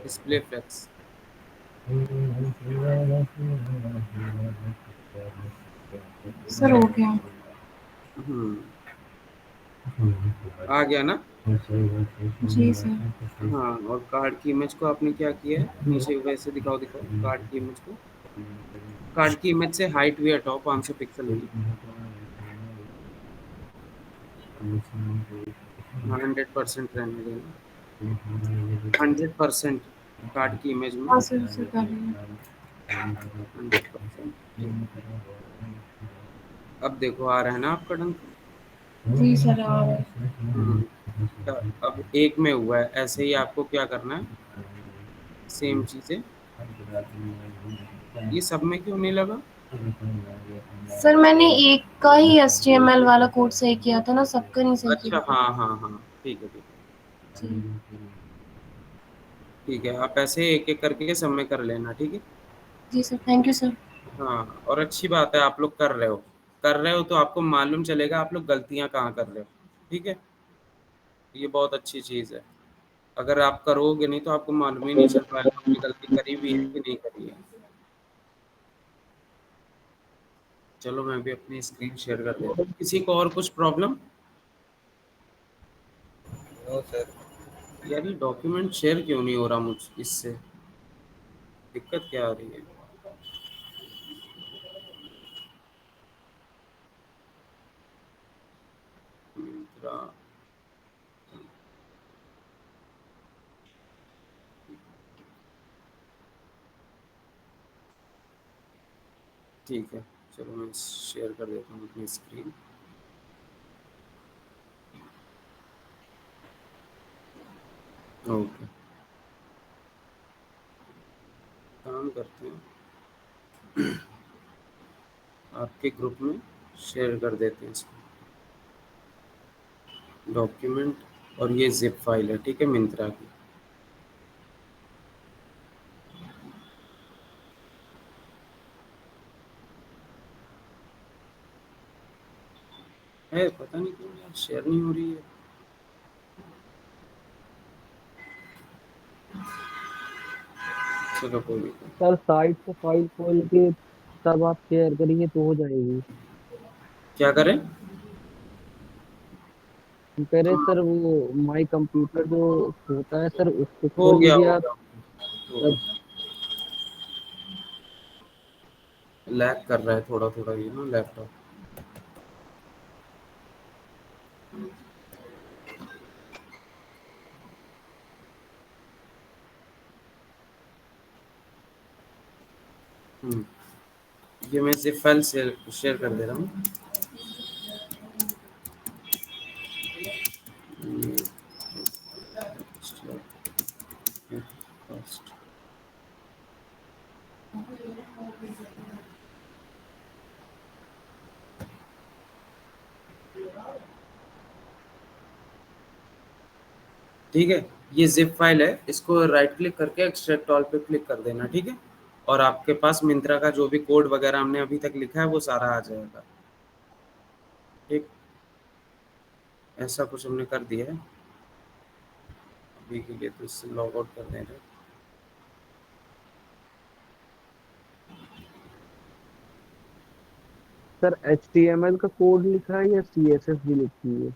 Display flex. Sir हो गया। हम्म, आ गया ना? जी सर। हाँ, और कार्ड की इमेज को आपने क्या किया है, नीचे वैसे दिखाओ, दिखाओ कार्ड की इमेज को। कार्ड की इमेज से हाइट भी हटाओ 500 पिक्सल हुई। हाँ, 100% रहने देना। 100% कार्ड की इमेज में। हाँ सर, सर कर रही हूँ। 100%। ठीक। अब देखो आ रहा है ना आपका डंक। जी सर आ रहा है। हम्म, अब एक में हुआ है, ऐसे ही आपको क्या करना है, सेम चीजें। ये सब में क्यों नहीं लगा? सर मैंने एक का ही HTML वाला कोड सही किया था ना, सबका नहीं सही अच्छा, किया था। हाँ हाँ हाँ, ठीक है ठीक है। जी। ठीक है, आप ऐसे एक एक करके सब में कर लेना, ठीक है। जी सर, थैंक यू सर। हाँ, और अच्छी बात है आप लोग कर रहे हो तो आपको मालूम चलेगा आप लोग गलतियां कहाँ कर रहे हो, ठीक है। ये बहुत अच्छी चीज़ है। अगर आप करोगे नहीं तो आपको मालूम ही नहीं चल पाएगा आपने गलती करी भी है कि नहीं करी है। चलो मैं भी अपनी स्क्रीन शेयर कर देता हूँ, किसी को और कुछ प्रॉब्लम? No sir. यार ये डॉक्यूमेंट शेयर क्यों नहीं हो रहा मुझ इससे, दिक्कत क्या आ रही है? मिंत्रा। ठीक है, चलो मैं शेयर कर देता हूँ अपनी स्क्रीन। ओके, काम करते हैं, आपके ग्रुप में शेयर कर देते हैं इसको, डॉक्यूमेंट। और ये जिप फाइल है, ठीक है, मिंत्रा की। है, पता नहीं क्यों यार शेयर नहीं हो रही है। चलो कोई नहीं। सर साइट से फाइल खोल के तब आप शेयर करेंगे तो हो जाएगी। क्या करें? कह रहे सर वो माई कंप्यूटर जो होता है सर उसको हो खोल गया लीजिए हो आप। गया हो तब गया। लैग कर रहा है थोड़ा थोड़ा ये ना लैपटॉप। हम्म, ये मैं जिप फाइल शेयर कर दे रहा हूँ। ये फर्स्ट। ठीक है, ये जिप फाइल है, इसको राइट क्लिक करके एक्सट्रैक्ट ऑल पे क्लिक कर देना, ठीक है। और आपके पास मिंत्रा का जो भी कोड वगैरह हमने अभी तक लिखा है वो सारा आ जाएगा, ठीक। ऐसा कुछ हमने कर दिया है अभी के लिए, तो इससे लॉग आउट कर देना। सर HTML का कोड लिखा है या CSS भी लिखी है?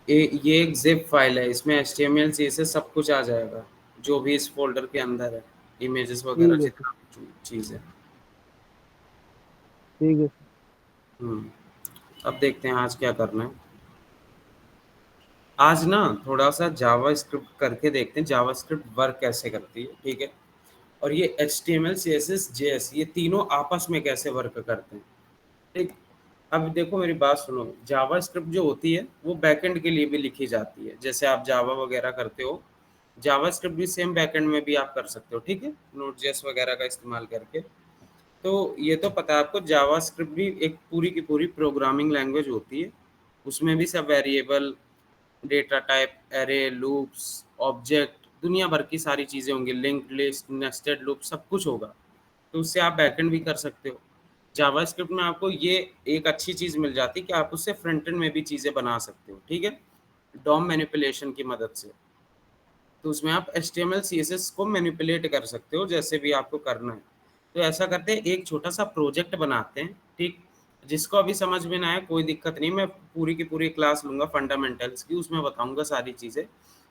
ये एक जिप फाइल है, इसमें HTML CSS सब कुछ आ जाएगा, जो भी इस फोल्डर के अंदर है, इमेजेस वगैरह ठीक है सर। जितना भी चीज़ है। ठीक है सर। अब देखते हैं आज क्या करना है। आज ना थोड़ा सा जावा स्क्रिप्ट करके देखते हैं, जावा स्क्रिप्ट वर्क कैसे करती है, ठीक है। और ये HTML CSS JS ये तीनों आपस में कैसे वर्क करते हैं, ठीक। अब देखो मेरी बात सुनो, जावा स्क्रिप्ट जो होती है वो बैकएंड के लिए भी लिखी जाती है, जैसे आप जावा वगैरह करते हो, जावा स्क्रिप्ट भी सेम बैकएंड में भी आप कर सकते हो, ठीक है, नोड जेएस वगैरह का इस्तेमाल करके। तो ये तो पता है आपको, जावा स्क्रिप्ट भी एक पूरी की पूरी प्रोग्रामिंग लैंग्वेज होती है। उसमें भी सब variable, data type, array, loops, object, दुनिया भर की सारी चीज़ें होंगी, लिंक्ड लिस्ट, नेस्टेड लूप, सब कुछ होगा। तो उससे आप बैकएंड भी कर सकते हो। जावास्क्रिप्ट में आपको ये एक अच्छी चीज़ मिल जाती है कि आप उससे फ्रंट एंड में भी चीज़ें बना सकते हो, ठीक है, डॉम मैनिपुलेशन की मदद से। तो उसमें आप HTML CSS को मैनिपुलेट कर सकते हो जैसे भी आपको करना है। तो ऐसा करते हैं, एक छोटा सा प्रोजेक्ट बनाते हैं, ठीक। जिसको अभी समझ में ना आए कोई दिक्कत नहीं, मैं पूरी की पूरी क्लास लूंगा फंडामेंटल्स की, उसमें बताऊंगा सारी चीज़ें।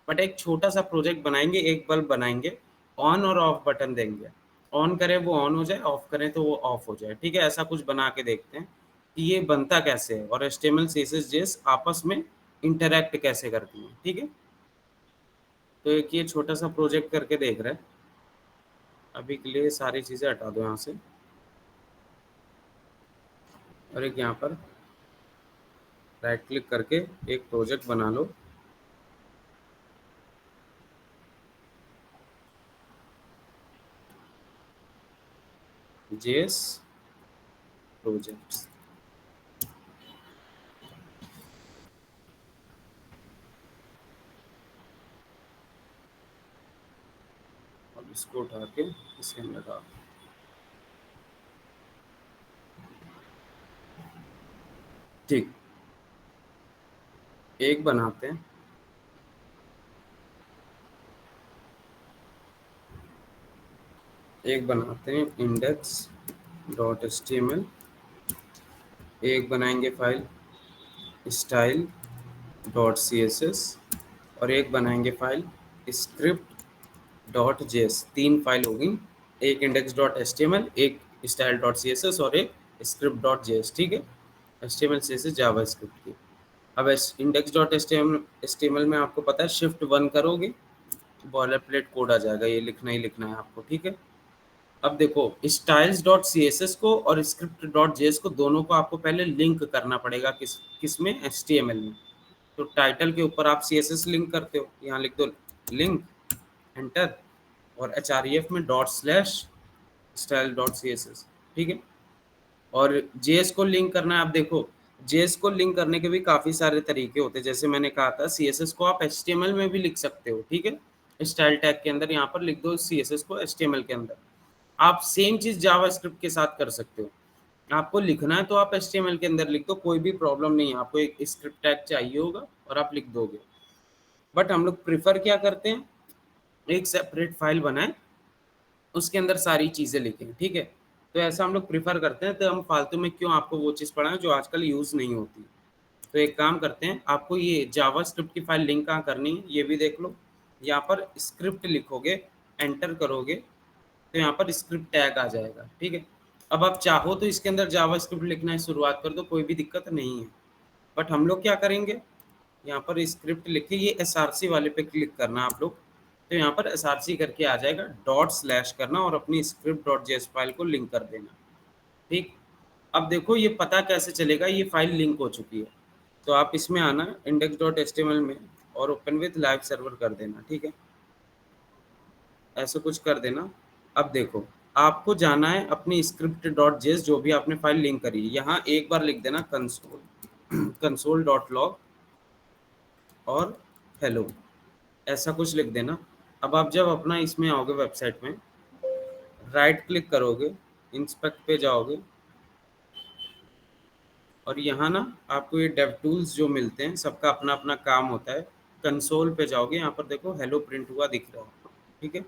बट एक छोटा सा प्रोजेक्ट बनाएंगे, एक बल्ब बनाएंगे, ऑन और ऑफ बटन देंगे, ऑन करें वो ऑन हो जाए, ऑफ करें तो वो ऑफ हो जाए, ठीक है। ऐसा कुछ बना के देखते हैं कि ये बनता कैसे है और HTML CSS JS आपस में इंटरैक्ट कैसे करती हैं, ठीक है। तो एक ये छोटा सा प्रोजेक्ट करके देख रहे हैं। अभी के लिए सारी चीज़ें हटा दो यहाँ से, और एक यहाँ पर राइट क्लिक करके एक प्रोजेक्ट बना लो। JS प्रोजेक्ट्स, अब इसको उठा के इसके अंदर डाल, ठीक। एक बनाते हैं, इंडेक्स डॉट HTML, एक बनाएंगे फाइल स्टाइल डॉट CSS, और एक बनाएंगे फाइल स्क्रिप्ट डॉट JS। तीन फाइल होगी, एक इंडेक्स डॉट HTML, एक स्टाइल डॉट CSS और एक स्क्रिप्ट डॉट JS, ठीक है। HTML CSS जावा स्क्रिप्ट की। अब इंडेक्स डॉट HTML में आपको पता है Shift 1 करोगे बॉयलर प्लेट कोड आ जाएगा, ये लिखना ही लिखना है आपको, ठीक है। अब देखो, स्टाइल्स डॉट CSS को और स्क्रिप्ट डॉट JS को दोनों को आपको पहले लिंक करना पड़ेगा, किस में, HTML में। तो टाइटल के ऊपर आप CSS लिंक करते हो, यहाँ लिख दो लिंक, एंटर, और href में ./style.css, ठीक है। और JS को लिंक करना है, आप देखो JS को लिंक करने के भी काफ़ी सारे तरीके होते हैं। जैसे मैंने कहा था, CSS को आप HTML में भी लिख सकते हो, ठीक है। स्टाइल टैग के अंदर यहाँ पर लिख दो CSS को HTML के अंदर। आप सेम चीज़ जावास्क्रिप्ट के साथ कर सकते हो। आपको लिखना है तो आप HTML के अंदर लिख दो, कोई भी प्रॉब्लम नहीं है। आपको एक स्क्रिप्ट टैग चाहिए होगा और आप लिख दोगे। बट हम लोग प्रिफर क्या करते हैं, एक सेपरेट फाइल बनाएं, उसके अंदर सारी चीज़ें लिखें, ठीक है। तो ऐसा हम लोग प्रिफर करते हैं, तो हम फालतू में क्यों आपको वो चीज़ पढ़ाएं जो आजकल यूज़ नहीं होती। तो एक काम करते हैं, आपको ये जावास्क्रिप्ट की फाइल लिंक कहाँ करनी है ये भी देख लो। यहाँ पर स्क्रिप्ट लिखोगे, एंटर करोगे तो यहाँ पर स्क्रिप्ट टैग आ जाएगा, ठीक है। अब आप चाहो तो इसके अंदर जावास्क्रिप्ट लिखना है, शुरुआत कर दो, कोई भी दिक्कत नहीं है। बट हम लोग क्या करेंगे, यहाँ पर स्क्रिप्ट लिख के ये SRC वाले पे क्लिक करना आप लोग। तो यहाँ पर SRC करके आ जाएगा, ./ करना और अपनी स्क्रिप्ट डॉट JS फाइल को लिंक कर देना, ठीक। अब देखो ये पता कैसे चलेगा ये फाइल लिंक हो चुकी है। तो आप इसमें आना index.html में और ओपन विथ लाइव सर्वर कर देना, ठीक है। ऐसे कुछ कर देना। अब देखो, आपको जाना है अपनी स्क्रिप्ट डॉट JS, जो भी आपने फाइल लिंक करी है, यहाँ एक बार लिख देना console.log और हेलो, ऐसा कुछ लिख देना। अब आप जब अपना इसमें आओगे वेबसाइट में, राइट क्लिक करोगे, इंस्पेक्ट पे जाओगे, और यहाँ ना आपको ये डेव टूल्स जो मिलते हैं, सबका अपना अपना काम होता है। कंसोल पे जाओगे, यहाँ पर देखो हेलो प्रिंट हुआ दिख रहा है, ठीक है।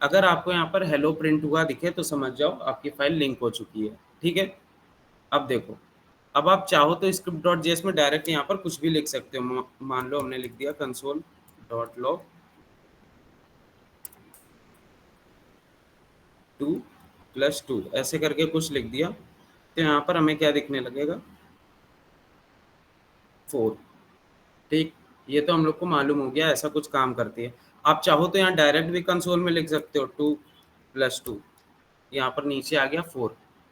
अगर आपको यहाँ पर हेलो प्रिंट हुआ दिखे तो समझ जाओ आपकी फाइल लिंक हो चुकी है, ठीक है। अब देखो, अब आप चाहो तो स्क्रिप्ट डॉट JS में डायरेक्ट यहाँ पर कुछ भी लिख सकते हो। मान लो हमने लिख दिया console.log 2+2, ऐसे करके कुछ लिख दिया। तो यहाँ पर हमें क्या दिखने लगेगा, 4, ठीक। ये तो हम लोग को मालूम हो गया ऐसा कुछ काम करती है। आप चाहो तो यहाँ डायरेक्ट भी कंसोल में लिख सकते हो 2+2, यहाँ पर नीचे आ गया 4,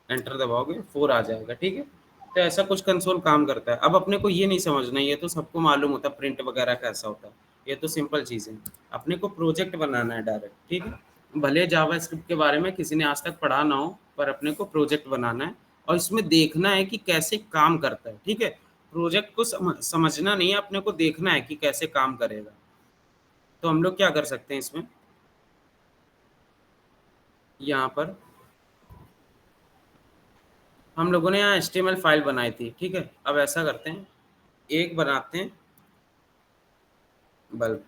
एंटर दबाओगे 4 आ जाएगा, ठीक है। तो ऐसा कुछ कंसोल काम करता है। अब अपने को ये नहीं समझना, ये तो सबको मालूम होता है प्रिंट वगैरह कैसा होता है, ये तो सिंपल चीज़ है। अपने को प्रोजेक्ट बनाना है डायरेक्ट, ठीक है। भले जावास्क्रिप्ट के बारे में किसी ने आज तक पढ़ा ना हो, पर अपने को प्रोजेक्ट बनाना है और इसमें देखना है कि कैसे काम करता है, ठीक है। प्रोजेक्ट को समझना नहीं है, अपने को देखना है कि कैसे काम करेगा। तो हम लोग क्या कर सकते हैं इसमें, यहाँ पर हम लोगों ने यहाँ HTML फाइल बनाई थी, ठीक है। अब ऐसा करते हैं, एक बनाते हैं बल्ब,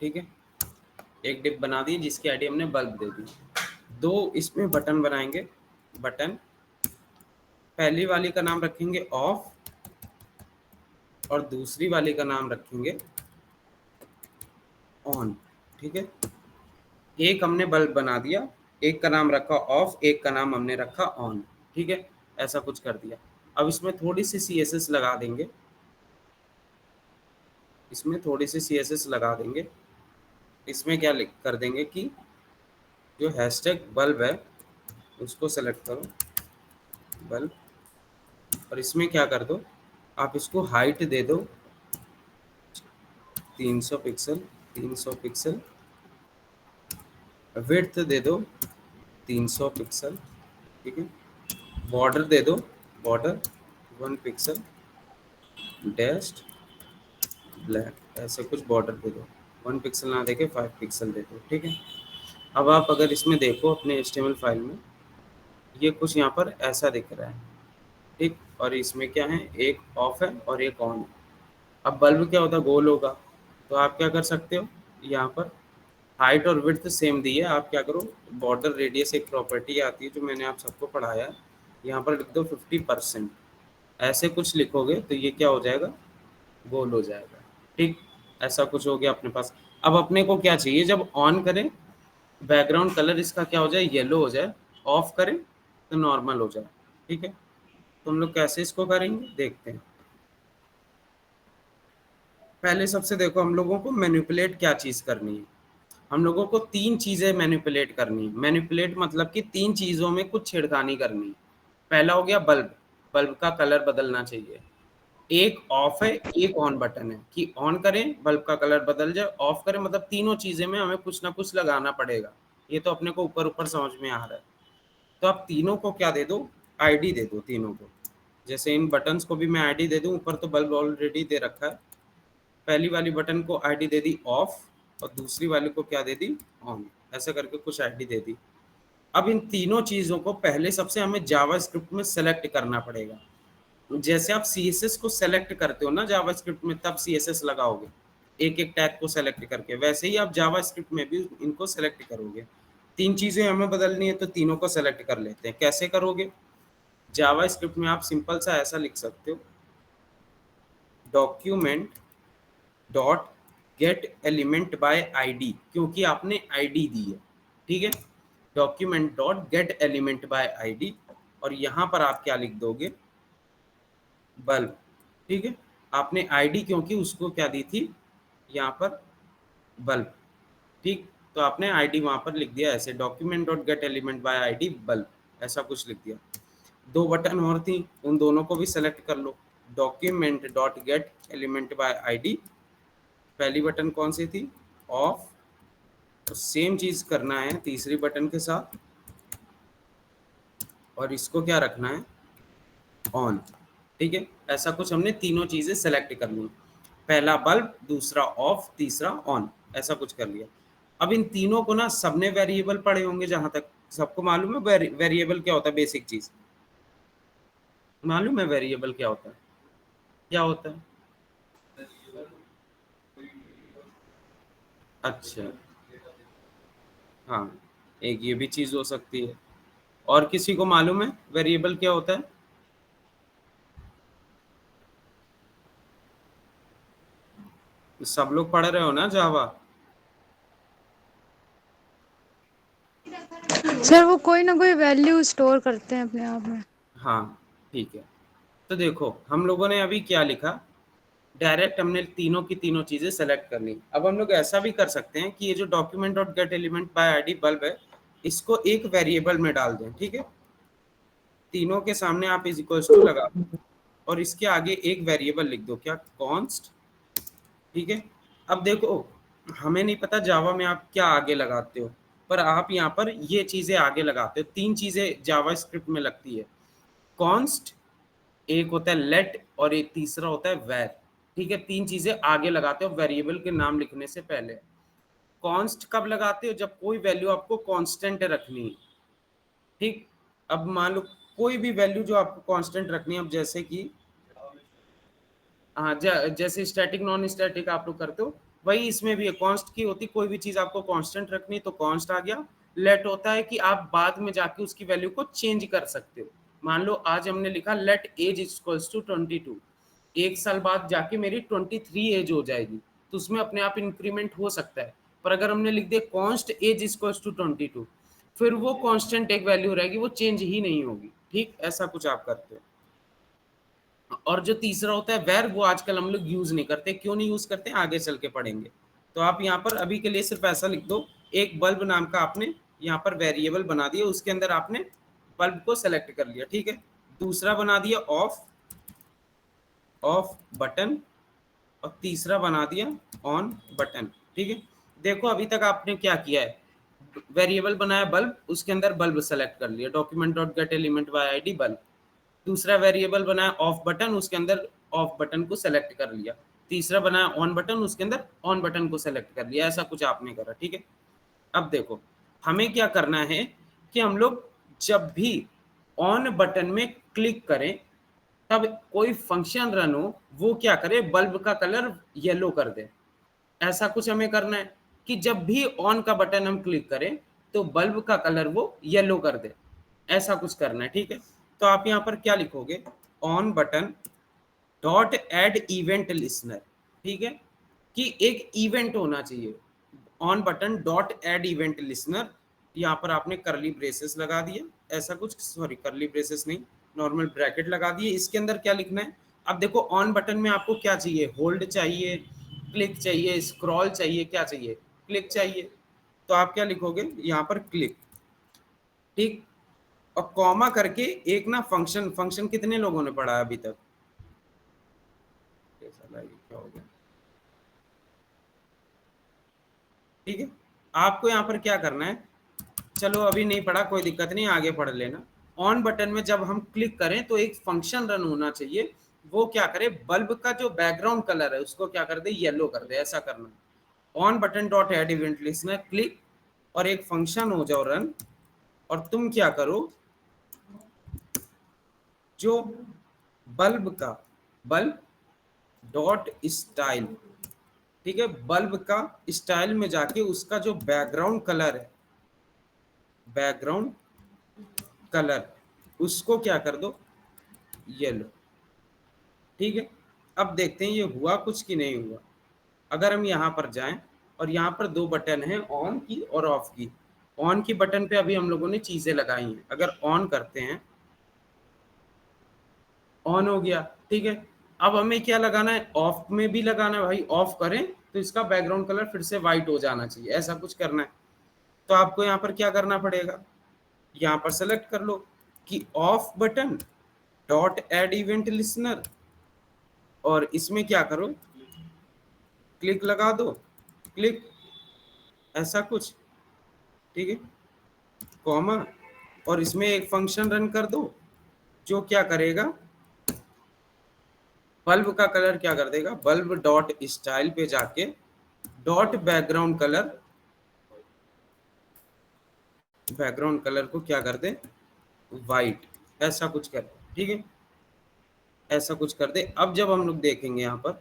ठीक है। एक डिप बना दी जिसकी आईडी हमने बल्ब दे दी। दो इसमें बटन बनाएंगे। बटन पहली वाली का नाम रखेंगे ऑफ और दूसरी वाली का नाम रखेंगे ऑन। ठीक है, एक हमने बल्ब बना दिया, एक का नाम रखा ऑफ, एक का नाम हमने रखा ऑन। ठीक है, ऐसा कुछ कर दिया। अब इसमें थोड़ी सी CSS लगा देंगे, इसमें थोड़ी सी CSS लगा देंगे। इसमें क्या लिख कर देंगे कि जो हैशटैग बल्ब है उसको सेलेक्ट करो, बल्ब, और इसमें क्या कर दो, आप इसको हाइट दे दो 300 पिक्सल, 300 पिक्सल, विड्थ दे दो 300 पिक्सल। ठीक है, बॉर्डर दे दो, बॉर्डर 1 पिक्सल, डैश्ड ब्लैक, ऐसे कुछ बॉर्डर दे दो। 1 पिक्सल ना देके 5 पिक्सल दे दो। ठीक है, अब आप अगर इसमें देखो अपने HTML फाइल में, ये कुछ यहाँ पर ऐसा दिख रहा है। ठीक, और इसमें क्या है, एक ऑफ है और एक ऑन है। अब बल्ब क्या होता है, गोल होगा, तो आप क्या कर सकते हो, यहाँ पर हाइट और विड्थ सेम दी है, आप क्या करो, बॉर्डर रेडियस एक प्रॉपर्टी आती है जो मैंने आप सबको पढ़ाया है, यहाँ पर लिख दो 50%। ऐसे कुछ लिखोगे तो ये क्या हो जाएगा, गोल हो जाएगा। ठीक, ऐसा कुछ हो गया अपने पास। अब अपने को क्या चाहिए, जब ऑन करें बैकग्राउंड कलर इसका क्या हो जाए, येलो हो जाए, ऑफ करें तो नॉर्मल हो जाए। ठीक है, तो हम लोग कैसे इसको करेंगे देखते हैं। पहले सबसे देखो हम लोगों को मैनिपुलेट क्या चीज़ करनी है। हम लोगों को 3 चीज़ें मैनिपुलेट करनी है। मैनिपुलेट मतलब कि 3 चीज़ों में कुछ छेड़खानी करनी है। पहला हो गया बल्ब, बल्ब का कलर बदलना चाहिए। एक ऑफ है, एक ऑन बटन है कि ऑन करें बल्ब का कलर बदल जाए, ऑफ करें, मतलब तीनों चीज़ें में हमें कुछ ना कुछ लगाना पड़ेगा। ये तो अपने को ऊपर ऊपर समझ में आ रहा है। तो आप तीनों को क्या दे दो, आईडी दे दो तीनों को। जैसे इन बटन्स को भी मैं आईडी दे दूं, ऊपर तो बल्ब ऑलरेडी दे रखा है। पहली वाली बटन को आईडी दे दी ऑफ और दूसरी वाली को क्या दे दी, ऑन। ऐसा करके कुछ आईडी दे दी। अब इन तीनों चीज़ों को पहले सबसे हमें जावास्क्रिप्ट में सेलेक्ट करना पड़ेगा। जैसे आप CSS को सेलेक्ट करते हो ना जावास्क्रिप्ट में, तब CSS लगाओगे एक एक टैग को सेलेक्ट करके, वैसे ही आप जावास्क्रिप्ट में भी इनको सेलेक्ट करोगे। 3 चीज़ें हमें बदलनी है तो तीनों को सेलेक्ट कर लेते हैं। कैसे करोगे, जावास्क्रिप्ट में आप सिंपल सा ऐसा लिख सकते हो, document dot get element by ID, क्योंकि आपने आईडी दी है। ठीक है, document dot get element by ID, और यहाँ पर आप क्या लिख दोगे, बल्ब। ठीक है, आपने आईडी क्योंकि उसको क्या दी थी यहाँ पर, बल्ब। ठीक, तो आपने आईडी वहाँ पर लिख दिया ऐसे, document dot get element by ID bulb, ऐसा कुछ लिख दिया। 2 बटन और थी, उन दोनों को भी सेलेक्ट कर लो, document dot get element by ID, पहली बटन कौन सी थी, ऑफ, तो सेम चीज करना है तीसरी बटन के साथ, और इसको क्या रखना है, ऑन। ठीक है, ऐसा कुछ हमने तीनों चीजें सेलेक्ट कर ली, पहला बल्ब, दूसरा ऑफ, तीसरा ऑन, ऐसा कुछ कर लिया। अब इन तीनों को ना सबने वेरिएबल पढ़े होंगे, जहां तक सबको मालूम है वेरिएबल क्या होता है, बेसिक चीज मालूम है वेरिएबल क्या होता है, क्या होता है। अच्छा, हाँ, एक ये भी चीज हो सकती है। और किसी को मालूम है वेरिएबल क्या होता है, सब लोग पढ़ रहे हो ना जावा। सर वो कोई ना कोई वैल्यू स्टोर करते हैं अपने आप में। हाँ, ठीक है, तो देखो हम लोगों ने अभी क्या लिखा, डायरेक्ट हमने तीनों की तीनों चीजें सेलेक्ट कर ली। अब हम लोग ऐसा भी कर सकते हैं कि ये जो document dot get element by ID bulb है, इसको एक वेरिएबल में डाल दें। ठीक है, तीनों के सामने आप इज इक्वल टू लगा दो और इसके आगे एक वेरिएबल लिख दो, क्या, कॉन्स्ट। ठीक है, अब देखो हमें नहीं पता जावा में आप क्या आगे लगाते हो, पर आप यहाँ पर ये चीजें आगे लगाते हो। 3 चीजें जावा स्क्रिप्ट में लगती है, कॉन्स्ट, एक होता है लेट, और एक तीसरा होता है वेर। ठीक है, 3 चीजें आगे लगाते हो वेरिएबल के नाम लिखने से पहले। कॉन्स्ट कब लगाते हो, जब कोई वैल्यू आपको कांस्टेंट रखनी है। ठीक, अब मान लो कोई भी वैल्यू जो आपको कांस्टेंट रखनी है, अब जैसे कि हाँ, जैसे स्टैटिक नॉन स्टैटिक आप लोग करते हो, वही इसमें भी है, कॉन्स्ट की होती, कोई भी चीज आपको कांस्टेंट रखनी तो कॉन्स्ट आ गया। लेट होता है कि आप बाद में जाके उसकी वैल्यू को चेंज कर सकते हो। मान लो आज हमने लिखा लेट एज इक्वल्स टू 22, एक साल बाद जाके मेरी 23 एज हो जाएगी, तो उसमें अपने आप इंक्रीमेंट हो सकता है। पर अगर हमने लिख दिया कॉन्स्ट एज इक्वल्स टू 22, फिर वो कांस्टेंट एक वैल्यू रहेगी, वो चेंज ही नहीं होगी। ठीक, ऐसा कुछ आप करते हो। और जो तीसरा होता है वेर, वो आजकल हम लोग यूज नहीं करते। क्यों नहीं यूज करते, आगे चल के पढ़ेंगे। तो आप यहाँ पर अभी के लिए सिर्फ ऐसा लिख दो, एक बल्ब नाम का आपने यहाँ पर वेरिएबल बना दिया, उसके अंदर आपने बल्ब को सेलेक्ट कर लिया, ठीक है। दूसरा बना दिया ऑफ, ऑफ बटन, और तीसरा बना दिया ऑन बटन, ठीक है। देखो अभी तक आपने क्या किया है, वेरिएबल बनाया बल्ब, उसके अंदर बल्ब सेलेक्ट कर लिया, document dot get element by ID bulb. दूसरा वेरिएबल बनाया ऑफ बटन, उसके अंदर ऑफ बटन को सेलेक्ट कर लिया। तीसरा बनाया ऑन बटन, उसके अंदर ऑन बटन को सेलेक्ट कर लिया। ऐसा कुछ आपने करा, ठीक है। अब देखो हमें क्या करना है कि हम लोग जब भी ऑन बटन में क्लिक करें तब कोई फंक्शन रन हो, वो क्या करे, बल्ब का कलर येलो कर दे। ऐसा कुछ हमें करना है कि जब भी ऑन का बटन हम क्लिक करें तो बल्ब का कलर वो येलो कर दे। ऐसा कुछ करना है, ठीक है। तो आप यहाँ पर क्या लिखोगे, on button dot add event listener, ठीक है, कि एक इवेंट होना चाहिए। On button dot add event listener, यहाँ पर आपने करली ब्रेसेस लगा दिया, ऐसा कुछ, सॉरी करली ब्रेसेस नहीं, नॉर्मल ब्रैकेट लगा दिए। इसके अंदर क्या लिखना है, अब देखो ऑन बटन में आपको क्या चाहिए, होल्ड चाहिए, क्लिक चाहिए, स्क्रॉल चाहिए, क्या चाहिए, क्लिक चाहिए। तो आप क्या लिखोगे यहाँ पर क्लिक, ठीक, और कॉमा करके एक ना फंक्शन, फंक्शन कितने लोगों ने पढ़ा है अभी तक, क्या हो गया, ठीक है। आपको यहाँ पर क्या करना है, चलो अभी नहीं पढ़ा कोई दिक्कत नहीं, आगे पढ़ लेना। ऑन बटन में जब हम क्लिक करें तो एक फंक्शन रन होना चाहिए, वो क्या करे, बल्ब का जो बैकग्राउंड कलर है उसको क्या कर दे, येलो कर दे। ऐसा करना, on button dot add event listener click, और एक फंक्शन हो जाओ रन, और तुम क्या करो, जो बल्ब का, बल्ब डॉट स्टाइल, ठीक है, बल्ब का स्टाइल में जाके उसका जो बैकग्राउंड कलर है, बैकग्राउंड कलर, उसको क्या कर दो, येलो, ठीक है। अब देखते हैं ये हुआ कुछ कि नहीं हुआ। अगर हम यहाँ पर जाएं और यहाँ पर दो बटन हैं, ऑन की और ऑफ की। ऑन की बटन पे अभी हम लोगों ने चीजें लगाई हैं, अगर ऑन करते हैं, ऑन हो गया, ठीक है। अब हमें क्या लगाना है, ऑफ में भी लगाना है भाई, ऑफ करें तो इसका बैकग्राउंड कलर फिर से व्हाइट हो जाना चाहिए, ऐसा कुछ करना है। तो आपको यहाँ पर क्या करना पड़ेगा, यहाँ पर सेलेक्ट कर लो कि off button dot add event listener, और इसमें क्या करो, क्लिक लगा दो, क्लिक, ऐसा कुछ, ठीक है, कॉमा, और इसमें एक फंक्शन रन कर दो जो क्या करेगा, बल्ब का कलर क्या कर देगा, बल्ब डॉट स्टाइल पे जाके dot background colour, background colour को क्या कर दे, वाइट, ऐसा कुछ कर, ठीक है, ऐसा कुछ कर दे। अब जब हम लोग देखेंगे यहाँ पर,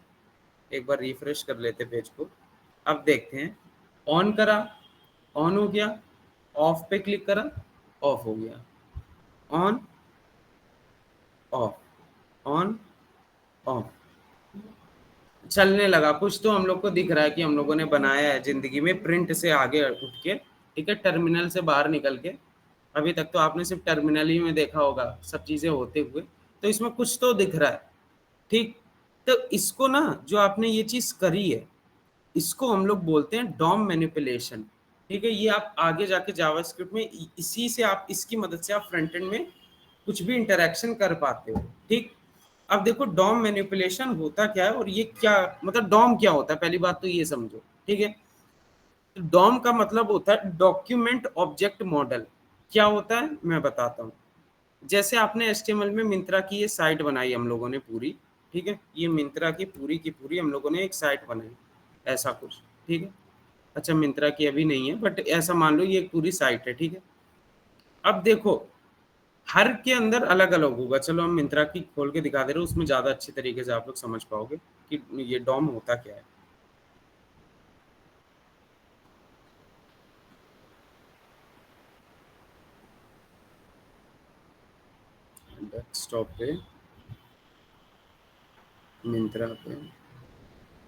एक बार रिफ्रेश कर लेते पेज को, अब देखते हैं, ऑन करा, ऑन हो गया, ऑफ पे क्लिक करा, ऑफ हो गया, ऑन ऑफ, ऑन ऑफ, चलने लगा। कुछ तो हम लोग को दिख रहा है कि हम लोगों ने बनाया है जिंदगी में, प्रिंट से आगे उठ के, ठीक है, टर्मिनल से बाहर निकल के। अभी तक तो आपने सिर्फ टर्मिनल ही में देखा होगा सब चीजें होते हुए, तो इसमें कुछ तो दिख रहा है, ठीक। तो इसको ना, जो आपने ये चीज करी है, इसको हम लोग बोलते हैं डॉम मैनिपुलेशन, ठीक है। ये आप आगे जाके जावास्क्रिप्ट में इसी से आप, इसकी मदद से आप फ्रंट एंड में कुछ भी इंटरेक्शन कर पाते हो, ठीक। अब देखो डॉम मैनिपुलेशन होता क्या है, और ये क्या मतलब, डॉम क्या होता है, पहली बात तो ये समझो, ठीक है। डॉम का मतलब होता है डॉक्यूमेंट ऑब्जेक्ट मॉडल। क्या होता है मैं बताता हूँ। जैसे आपने HTML में मिंत्रा की ये साइट बनाई हम लोगों ने पूरी, ठीक है, ये मिंत्रा की पूरी हम लोगों ने एक साइट बनाई, ऐसा कुछ, ठीक है। अच्छा मिंत्रा की अभी नहीं है, बट ऐसा मान लो ये एक पूरी साइट है, ठीक है। अब देखो हर के अंदर अलग अलग होगा, चलो हम मिंत्रा की खोल के दिखा दे रहे हो, उसमें ज़्यादा अच्छी तरीके से आप लोग समझ पाओगे कि ये डॉम होता क्या है। डेस्कटॉप पे, मिंत्रा पे